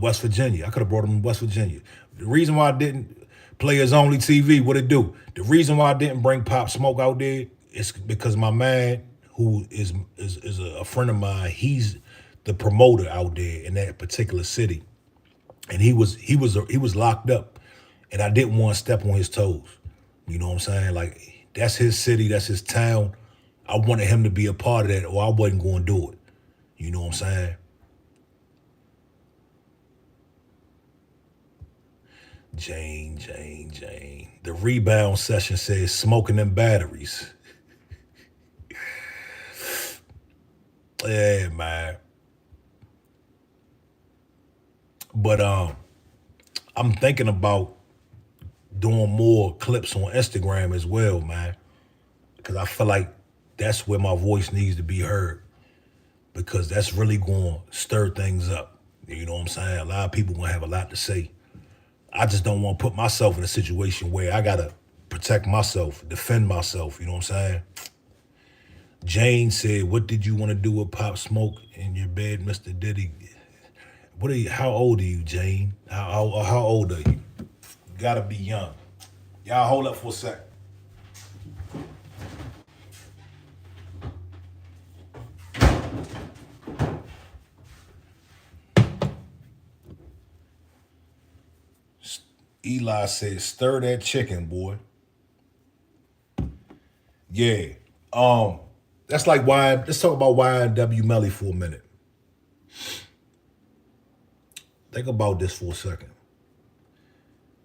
West Virginia. I could have brought him to West Virginia. The reason why I didn't play his only TV, what it do? The reason why I didn't bring Pop Smoke out there is because my man, who is a friend of mine, he's the promoter out there in that particular city, and he was locked up, and I didn't want to step on his toes. You know what I'm saying? Like that's his city, that's his town. I wanted him to be a part of that, or I wasn't going to do it. You know what I'm saying? Jane. The rebound session says smoking them batteries. Yeah, man. But I'm thinking about doing more clips on Instagram as well, man. Because I feel like that's where my voice needs to be heard. Because that's really going to stir things up. You know what I'm saying? A lot of people going to have a lot to say. I just don't want to put myself in a situation where I got to protect myself, defend myself. You know what I'm saying? Jane said, "What did you want to do with Pop Smoke in your bed, Mr. Diddy?" What are you? How old are you, Jane? How old are you? You gotta be young. Y'all hold up for a sec. Eli said, "Stir that chicken, boy." Yeah. Um. That's like why. Let's talk about YNW Melly for a minute. Think about this for a second.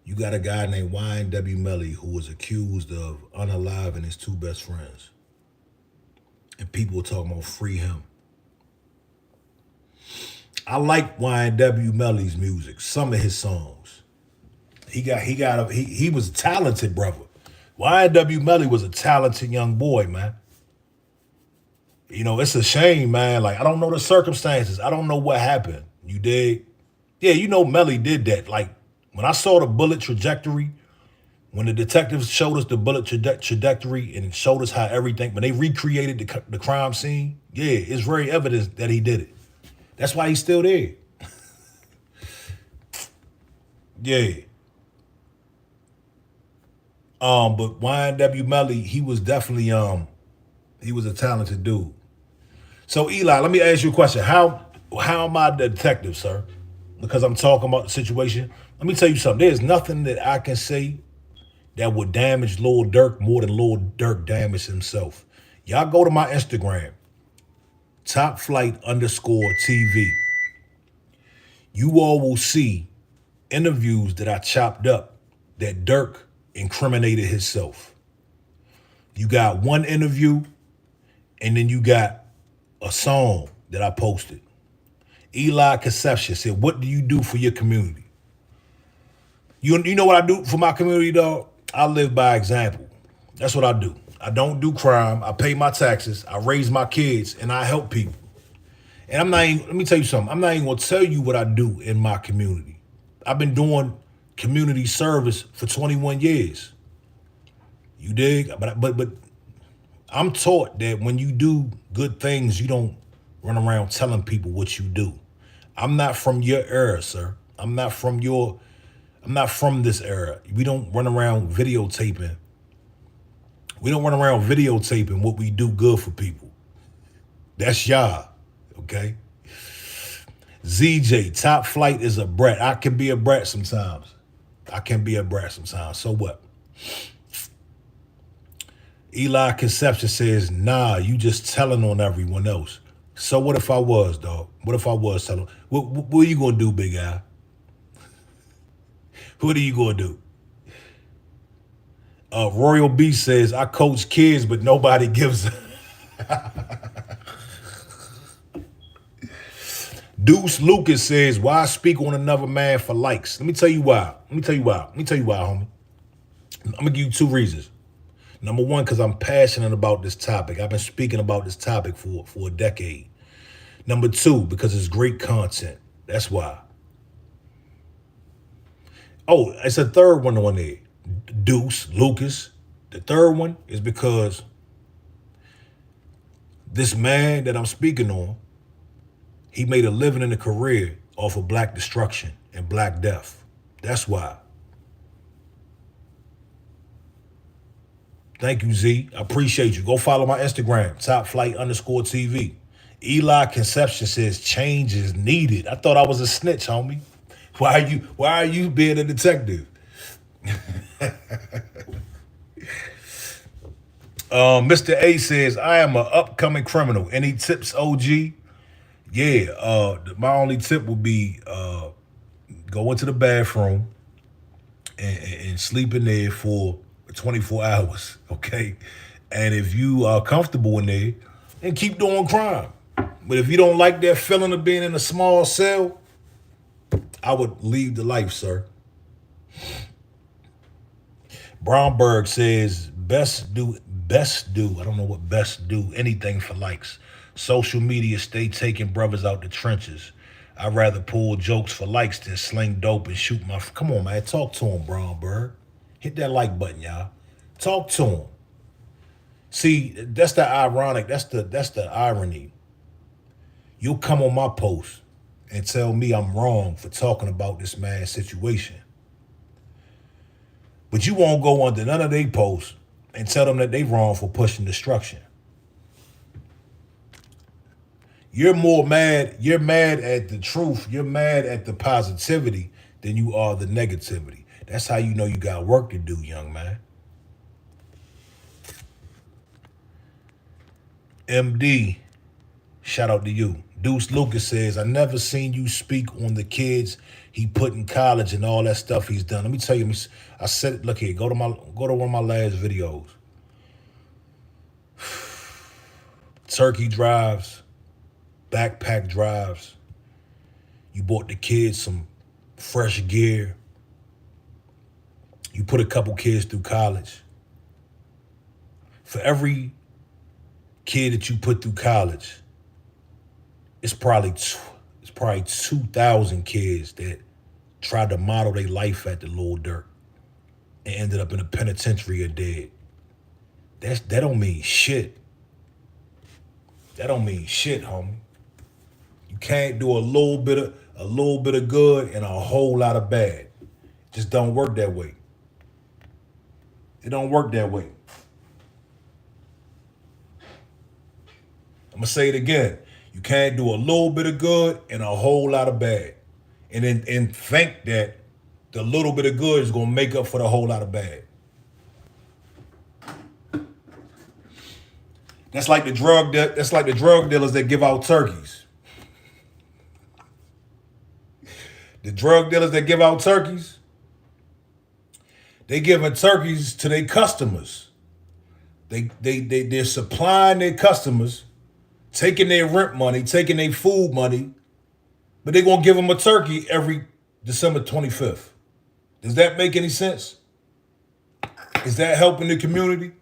You got a guy named YNW Melly who was accused of unaliving his two best friends. And people were talking about free him. I like YNW Melly's music, some of his songs. He was a talented brother. YNW Melly was a talented young boy, man. It's a shame, man. Like, I don't know the circumstances. I don't know what happened. You dig? Yeah, Melly did that. Like, when I saw the bullet trajectory, when the detectives showed us the bullet trajectory and it showed us how everything, when they recreated the crime scene, yeah, it's very evident that he did it. That's why he's still there. Yeah. But YNW Melly, he was definitely he was a talented dude. So Eli, let me ask you a question. How am I the detective, sir? Because I'm talking about the situation. Let me tell you something. There's nothing that I can say that would damage Lil Durk more than Lil Durk damaged himself. Y'all go to my Instagram. top flight underscore TV, you all will see interviews that I chopped up that Dirk incriminated himself. You got one interview, and then you got a song that I posted. Eli Conception said, "What do you do for your community?" You know what I do for my community, dog? I live by example. That's what I do. I don't do crime. I pay my taxes. I raise my kids, and I help people. And I'm not even, let me tell you something. I'm not even gonna tell you what I do in my community. I've been doing community service for 21 years. You dig? But I'm taught that when you do good things, you don't run around telling people what you do. I'm not from your era, sir. I'm not from this era. We don't run around videotaping. We don't run around videotaping what we do good for people. That's y'all, okay? ZJ, top flight is a brat. I can be a brat sometimes. So what? Eli Conception says, nah, you just telling on everyone else. So what if I was, dog? What if I was telling? What are you gonna do, big guy? What are you gonna do? Royal B says, I coach kids, but nobody gives Deuce Lucas says, why speak on another man for likes? Let me tell you why, homie. I'm gonna give you two reasons. Number one, because I'm passionate about this topic. I've been speaking about this topic for a decade. Number two, because it's great content. That's why. Oh, it's a third one on there. Deuce, Lucas. The third one is because this man that I'm speaking on, he made a living in a career off of black destruction and black death. That's why. Thank you, Z. I appreciate you. Go follow my Instagram, topflight_TV. Eli Conception says change is needed. I thought I was a snitch, homie. Why are you being a detective? Mr. A says, I am an upcoming criminal. Any tips, OG? Yeah, my only tip would be go into the bathroom and sleep in there for 24 hours, okay? And if you are comfortable in there, then keep doing crime. But if you don't like that feeling of being in a small cell, I would leave the life, sir. Bromberg says, best do, I don't know what best do, anything for likes. Social media stay taking brothers out the trenches. I'd rather pull jokes for likes than sling dope and shoot my, come on, man, talk to him, Bromberg. Hit that like button, y'all. Talk to him. See, that's the ironic, that's the irony. You'll come on my post and tell me I'm wrong for talking about this man's situation. But you won't go under none of their posts and tell them that they wrong for pushing destruction. You're mad at the truth, you're mad at the positivity than you are the negativity. That's how you know you got work to do, young man. MD, shout out to you. Deuce Lucas says, I never seen you speak on the kids he put in college and all that stuff he's done. Let me tell you, I said it, look here, go to one of my last videos. Turkey drives, backpack drives. You bought the kids some fresh gear. You put a couple kids through college. For every kid that you put through college, it's probably 2,000 kids that tried to model their life after Lil Dirk and ended up in a penitentiary or dead. That don't mean shit. That don't mean shit, homie. You can't do a little bit of good and a whole lot of bad. It just don't work that way. It don't work that way. I'm gonna say it again. You can't do a little bit of good and a whole lot of bad. And think that the little bit of good is gonna make up for the whole lot of bad. That's like the drug dealers that give out turkeys. The drug dealers that give out turkeys, they giving turkeys to their customers. They're supplying their customers, taking their rent money, taking their food money, but they're gonna give them a turkey every December 25th. Does that make any sense? Is that helping the community?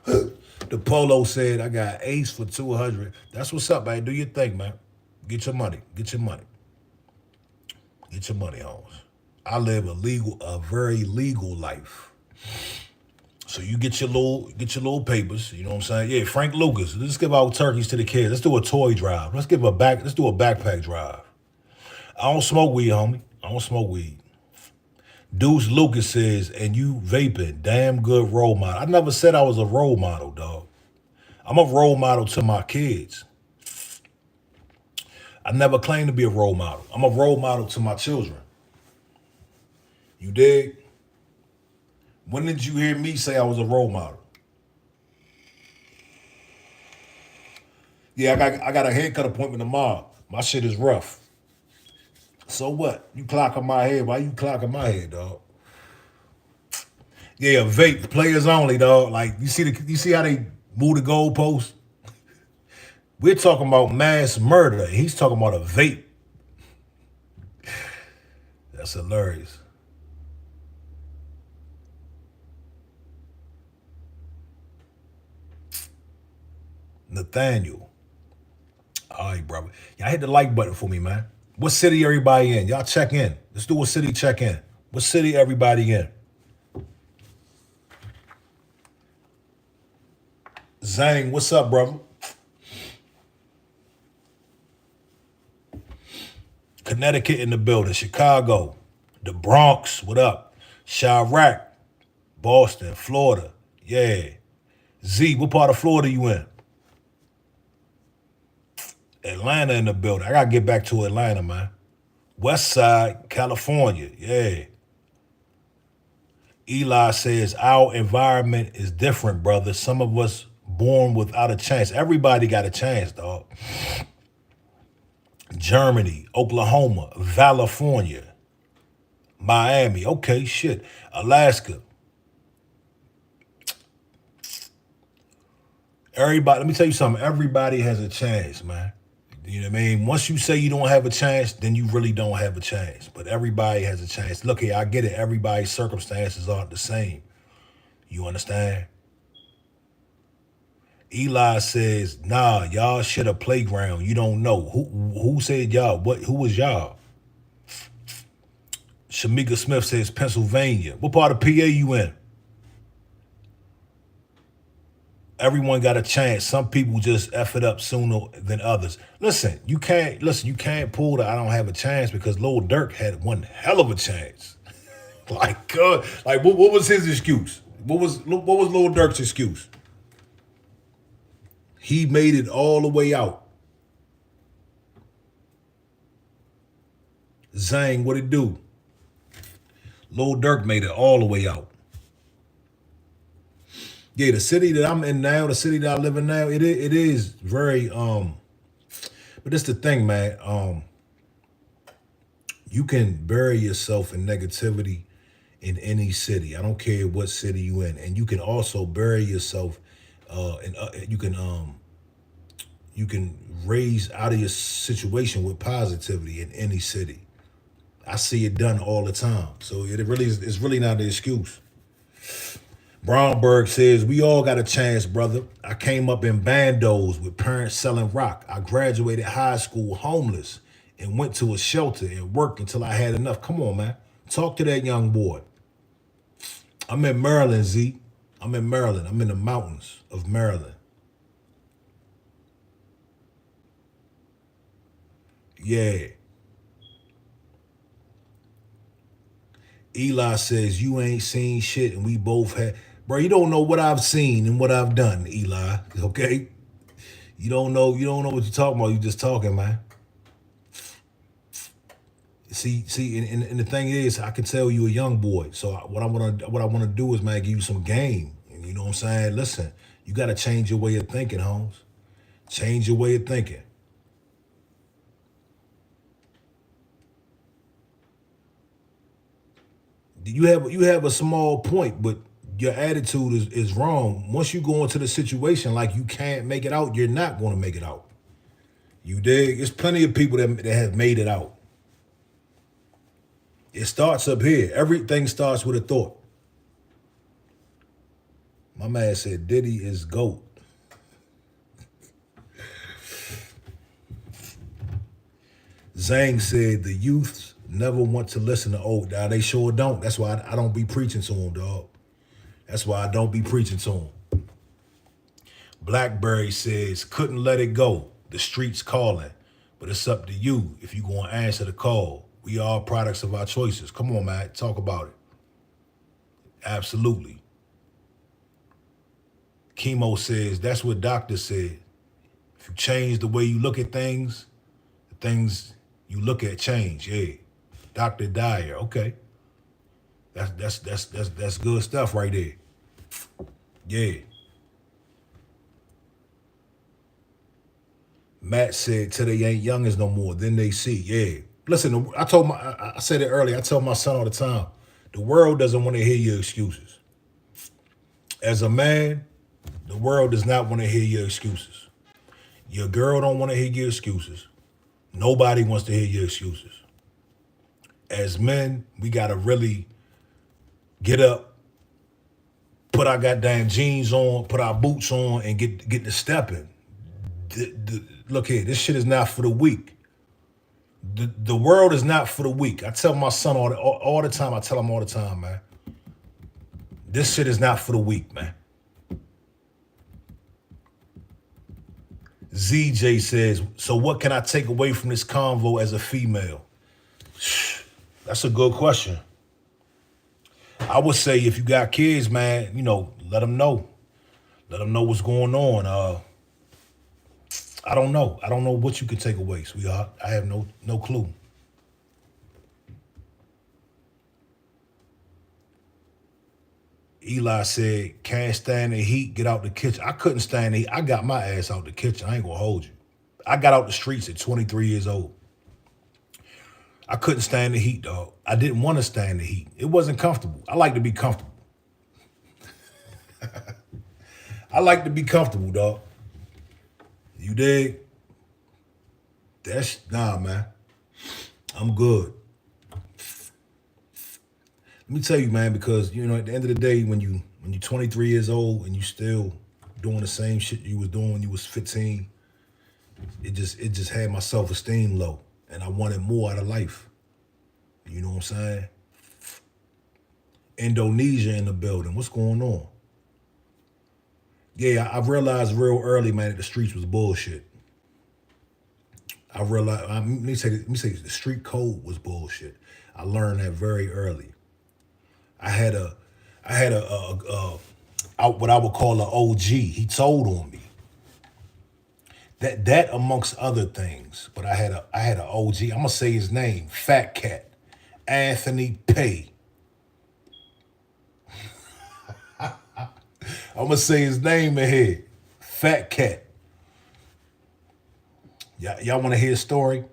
The polo said, I got ace for 200. That's what's up, man. Do your thing, man. Get your money. Get your money. Get your money, Holmes. I live a very legal life. So you get your little papers, you know what I'm saying? Yeah, Frank Lucas. Let's give out turkeys to the kids. Let's do a toy drive. Let's do a backpack drive. I don't smoke weed, homie. I don't smoke weed. Deuce Lucas says, and you vaping, damn good role model. I never said I was a role model, dog. I'm a role model to my kids. I never claimed to be a role model. I'm a role model to my children. You dig? When did you hear me say I was a role model? Yeah, I got a haircut appointment tomorrow. My shit is rough. So what? You clocking my head? Why you clocking my head, dog? Yeah, vape players only, dog. Like you see how they move the goalposts? We're talking about mass murder. He's talking about a vape. That's hilarious. Nathaniel. All right, brother. Y'all hit the like button for me, man. What city everybody in? Y'all check in. Let's do a city check in. What city everybody in? Zang, what's up, brother? Connecticut in the building. Chicago. The Bronx, what up? Chirac. Boston, Florida. Yeah. Z, what part of Florida you in? Atlanta in the building. I gotta get back to Atlanta, man. West Side, California. Yeah. Eli says, our environment is different, brother. Some of us born without a chance. Everybody got a chance, dog. Germany, Oklahoma, California, Miami. Okay, shit. Alaska. Everybody, let me tell you something. Everybody has a chance, man. You know what I mean? Once you say you don't have a chance, then you really don't have a chance. But everybody has a chance. Look here, I get it. Everybody's circumstances aren't the same. You understand? Eli says, nah, y'all shit a playground. You don't know. Who said y'all? Who was y'all? Shamika Smith says Pennsylvania. What part of PA you in? Everyone got a chance. Some people just F it up sooner than others. You can't pull the I don't have a chance because Lil Dirk had one hell of a chance. What was his excuse? What was Lil Durk's excuse? He made it all the way out. Zang, what it do? Lil Durk made it all the way out. Yeah, the city that I'm in now, the city that I live in now, it is very but it's the thing, man. You can bury yourself in negativity in any city. I don't care what city you in, and you can also bury yourself and you can raise out of your situation with positivity in any city. I see it done all the time, so it's really not an excuse. Brownberg says, we all got a chance, brother. I came up in bandos with parents selling rock. I graduated high school homeless and went to a shelter and worked until I had enough. Come on, man. Talk to that young boy. I'm in Maryland, Z. I'm in Maryland. I'm in the mountains of Maryland. Yeah. Eli says, you ain't seen shit and we both had. Bro, you don't know what I've seen and what I've done, Eli. Okay? You don't know what you're talking about. You just talking, man. And the thing is, I can tell you a young boy. So what I wanna do is, man, give you some game. And you know what I'm saying? Listen, you gotta change your way of thinking, Holmes. Change your way of thinking. You have a small point, but your attitude is wrong. Once you go into the situation like you can't make it out, you're not gonna make it out. You dig? There's plenty of people that have made it out. It starts up here. Everything starts with a thought. My man said Diddy is GOAT. Zhang said the youths never want to listen to old. Now they sure don't. That's why I don't be preaching to them, dog. That's why I don't be preaching to them. Blackberry says, couldn't let it go. The streets calling. But it's up to you if you going to answer the call. We are products of our choices. Come on, man. Talk about it. Absolutely. Chemo says, that's what doctor said. If you change the way you look at things, the things you look at change. Yeah. Dr. Dyer. Okay. That's good stuff right there. Yeah. Matt said, till they ain't youngins no more, then they see. Yeah. Listen, I said it earlier, I tell my son all the time, the world doesn't want to hear your excuses. As a man, the world does not want to hear your excuses. Your girl don't want to hear your excuses. Nobody wants to hear your excuses. As men, we got to really get up, put our goddamn jeans on, put our boots on, and get the stepping. Look here, this shit is not for the weak. The world is not for the weak. I tell my son all the time. I tell him all the time, man. This shit is not for the weak, man. ZJ says, so what can I take away from this convo as a female? That's a good question. I would say if you got kids, man, let them know. Let them know what's going on. I don't know. I don't know what you can take away, sweetheart. I have no clue. Eli said, can't stand the heat, get out the kitchen. I couldn't stand the heat. I got my ass out the kitchen. I ain't gonna hold you. I got out the streets at 23 years old. I couldn't stand the heat, dog. I didn't want to stand the heat. It wasn't comfortable. I like to be comfortable. I like to be comfortable, dog. You dig? Nah, man. I'm good. Let me tell you, man, because at the end of the day, when you're 23 years old and you still doing the same shit you was doing when you was 15, it just had my self-esteem low, and I wanted more out of life. You know what I'm saying? Indonesia in the building. What's going on? Yeah, I realized real early, man, that the streets was bullshit. I realized. Let me say the street code was bullshit. I learned that very early. I had a what I would call an OG. He told on me. That amongst other things, but I had an OG. I'm gonna say his name, Fat Cat, Anthony Pay. I'm gonna say his name ahead, Fat Cat. Y'all want to hear a story?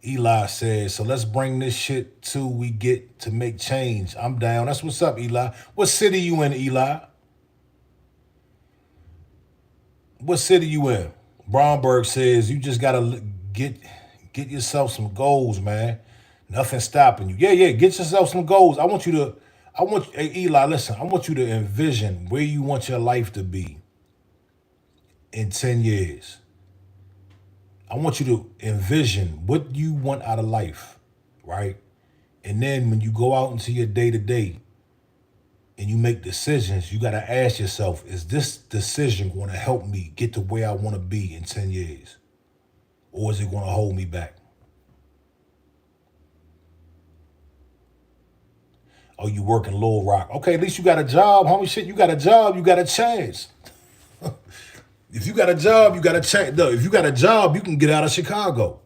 Eli says, so let's bring this shit till we get to make change. I'm down. That's what's up, Eli. What city you in, Eli? What city you in? Bromberg says, you just gotta get yourself some goals, man. Nothing stopping you. Yeah, get yourself some goals. Hey, Eli, listen, I want you to envision where you want your life to be in 10 years. I want you to envision what you want out of life, right? And then when you go out into your day-to-day and you make decisions, you got to ask yourself, is this decision going to help me get to where I want to be in 10 years? Or is it going to hold me back? Oh, you work in Little Rock. Okay, at least you got a job, homie. Shit, you got a job, you got a chance. If you got a job, you got a chance. If you got a job, you can get out of Chicago.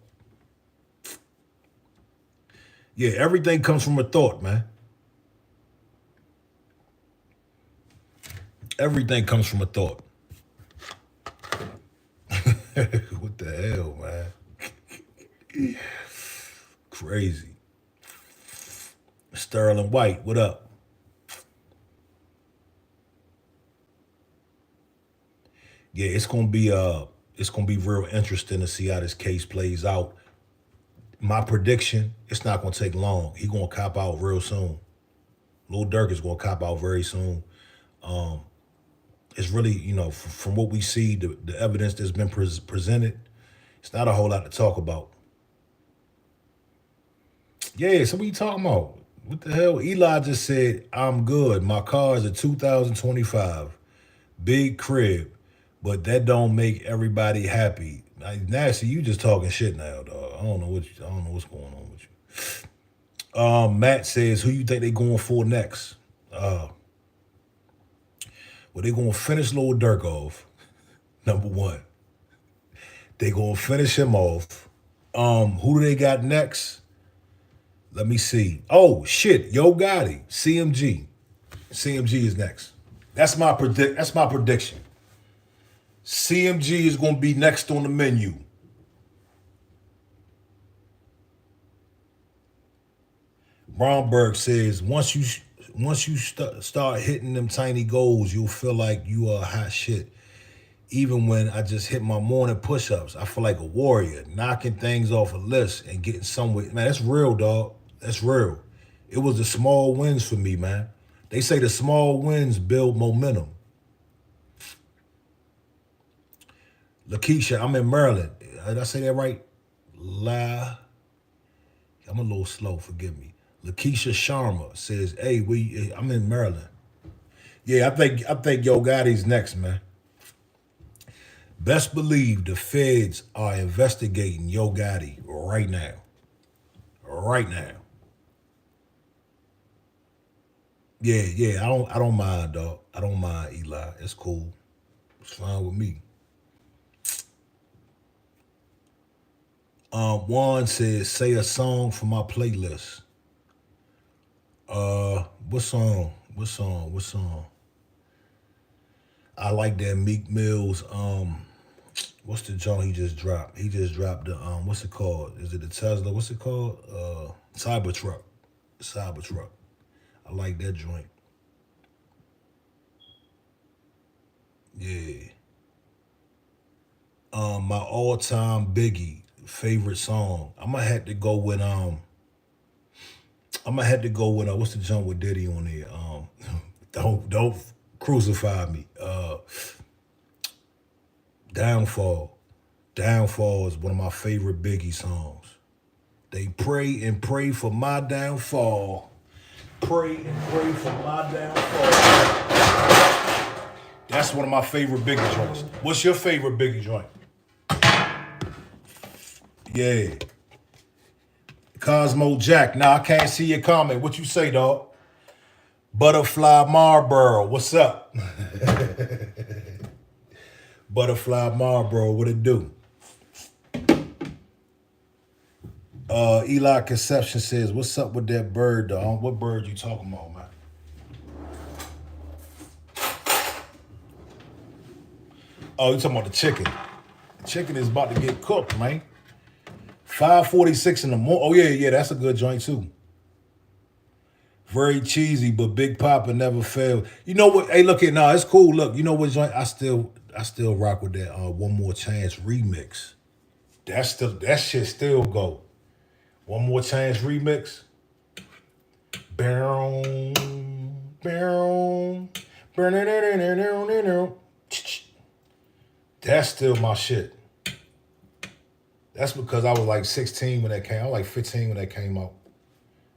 Yeah, everything comes from a thought, man. Everything comes from a thought. What the hell, man? Crazy. Sterling White, what up? Yeah, it's gonna be real interesting to see how this case plays out. My prediction, it's not gonna take long. He gonna cop out real soon. Lil Durk is gonna cop out very soon. It's really, from what we see, the evidence that's been presented, it's not a whole lot to talk about. Yeah, so what you talking about? What the hell? Eli just said, I'm good. My car is a 2025. Big crib. But that don't make everybody happy. Like, Nasty, you just talking shit now, dog. I don't know what's going on with you. Matt says, who you think they going for next? Well, they gonna finish Lil Durk off. Number one. They gonna finish him off. Who do they got next? Let me see. Oh shit, Yo Gotti, CMG. CMG is next. That's my prediction. CMG is gonna be next on the menu. Bromberg says once you start hitting them tiny goals, you'll feel like you are hot shit. Even when I just hit my morning push-ups, I feel like a warrior, knocking things off a list and getting somewhere. Man, that's real, dog. That's real. It was the small wins for me, man. They say the small wins build momentum. Lakeisha, I'm in Maryland. Did I say that right? I'm a little slow, forgive me. Lakeisha Sharma says, hey, I'm in Maryland. Yeah, I think Yo Gotti's next, man. Best believe the feds are investigating Yo Gotti right now. Right now. Yeah, I don't mind, dog. I don't mind Eli. It's cool. It's fine with me. Juan says, say a song for my playlist. What song? What song? What song? I like that Meek Mill's what's the joint he just dropped? He just dropped the what's it called? Is it the Tesla? What's it called? Cybertruck. Cybertruck. I like that joint. Yeah. My all-time Biggie favorite song. I'm gonna have to go with what's the joint with Diddy on there? Don't crucify me. Downfall. Downfall is one of my favorite Biggie songs. They pray and pray for my downfall. Pray and pray for my downfall. That's one of my favorite Biggie joints. What's your favorite Biggie joint? Yeah. Cosmo Jack. Nah, I can't see your comment. What you say, dog? Butterfly Marlboro. What's up? Butterfly Marlboro. What it do? Eli Conception says, what's up with that bird, dog? What bird you talking about, man? Oh, you talking about the chicken. The chicken is about to get cooked, man. 5:46 in the morning. Oh, yeah, that's a good joint, too. Very cheesy, but Big Papa never failed. You know what? Hey, look here, nah, it's cool. Look, you know what joint? I still rock with that One More Chance remix. That shit still go. One More Chance remix. Bow, bow, that's still my shit. That's because I was like 16 when that came. I was like 15 when that came out.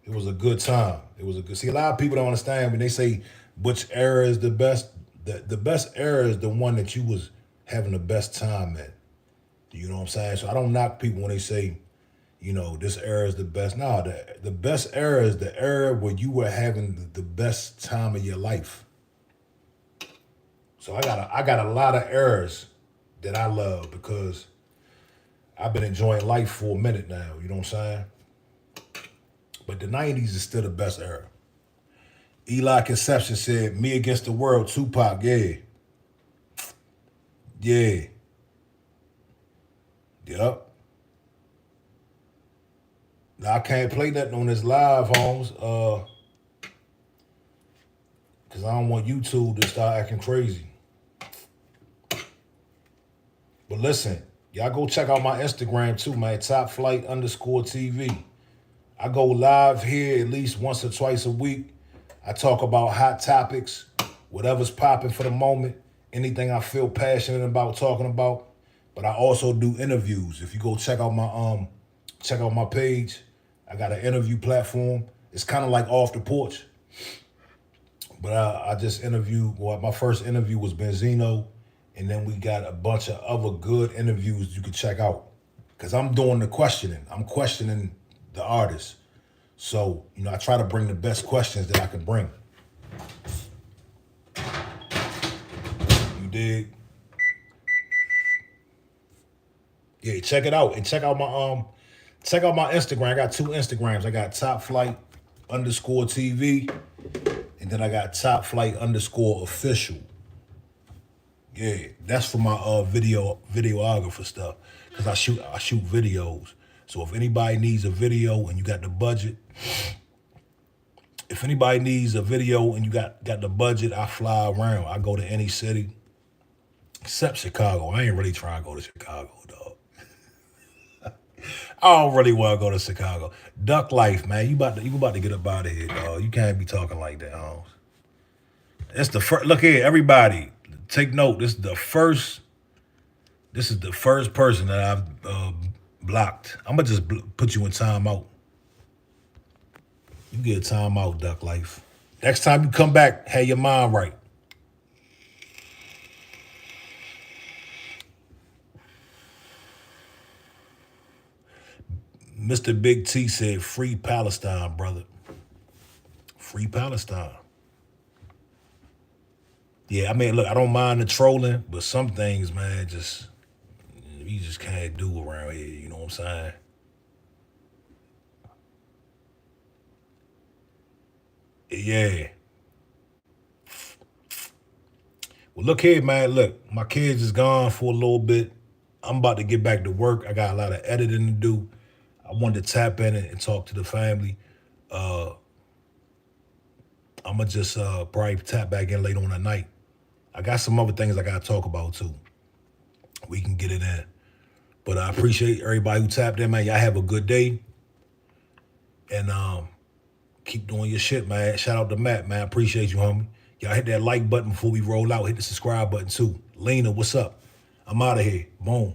It was a good time. It was a good. See, a lot of people don't understand when they say which era is the best. The best era is the one that you was having the best time at. You know what I'm saying? So I don't knock people when they say, this era is the best. No, the best era is the era where you were having the best time of your life. So I got a lot of eras that I love because I've been enjoying life for a minute now. You know what I'm saying? But the 90s is still the best era. Eli Conception said, "Me Against the World," Tupac, yeah. Yeah. Yep. Now I can't play nothing on this live, Holmes, because I don't want YouTube to start acting crazy. But listen, y'all go check out my Instagram too, man. @TopFlight_TV. I go live here at least once or twice a week. I talk about hot topics, whatever's popping for the moment, anything I feel passionate about talking about. But I also do interviews. If you go check out my page, I got an interview platform. It's kind of like Off the Porch. But I just interviewed, well, my first interview was Benzino, and then we got a bunch of other good interviews you can check out. Because I'm doing the questioning. I'm questioning the artist. So, I try to bring the best questions that I can bring. You dig? Yeah, check it out. And check out my Instagram. I got 2 Instagrams. I got @TopFlight_TV. And then I got @TopFlight_official. Yeah, that's for my videographer stuff. Cause I shoot videos. So if anybody needs a video and you got the budget, I fly around. I go to any city except Chicago. I ain't really trying to go to Chicago, dog. I don't really want to go to Chicago. Duck life, man. You about to get up out of here, dog. You can't be talking like that, Holmes. It's the first. Look here, everybody. Take note. This is the first person that I've blocked. I'm gonna just put you in timeout. You get a timeout, Duck life. Next time you come back, have your mind right. Mr. Big T said, "Free Palestine, brother. Free Palestine." Yeah, I mean, look, I don't mind the trolling, but some things, man, you just can't do around here. You know what I'm saying? Yeah. Well, look here, man. Look, my kids is gone for a little bit. I'm about to get back to work. I got a lot of editing to do. I wanted to tap in and talk to the family. I'm gonna just probably tap back in later on at night. I got some other things I gotta talk about too. We can get it in. But I appreciate everybody who tapped in, man. Y'all have a good day. And keep doing your shit, man. Shout out to Matt, man. Appreciate you, homie. Y'all hit that like button before we roll out. Hit the subscribe button too. Lena, what's up? I'm out of here. Boom.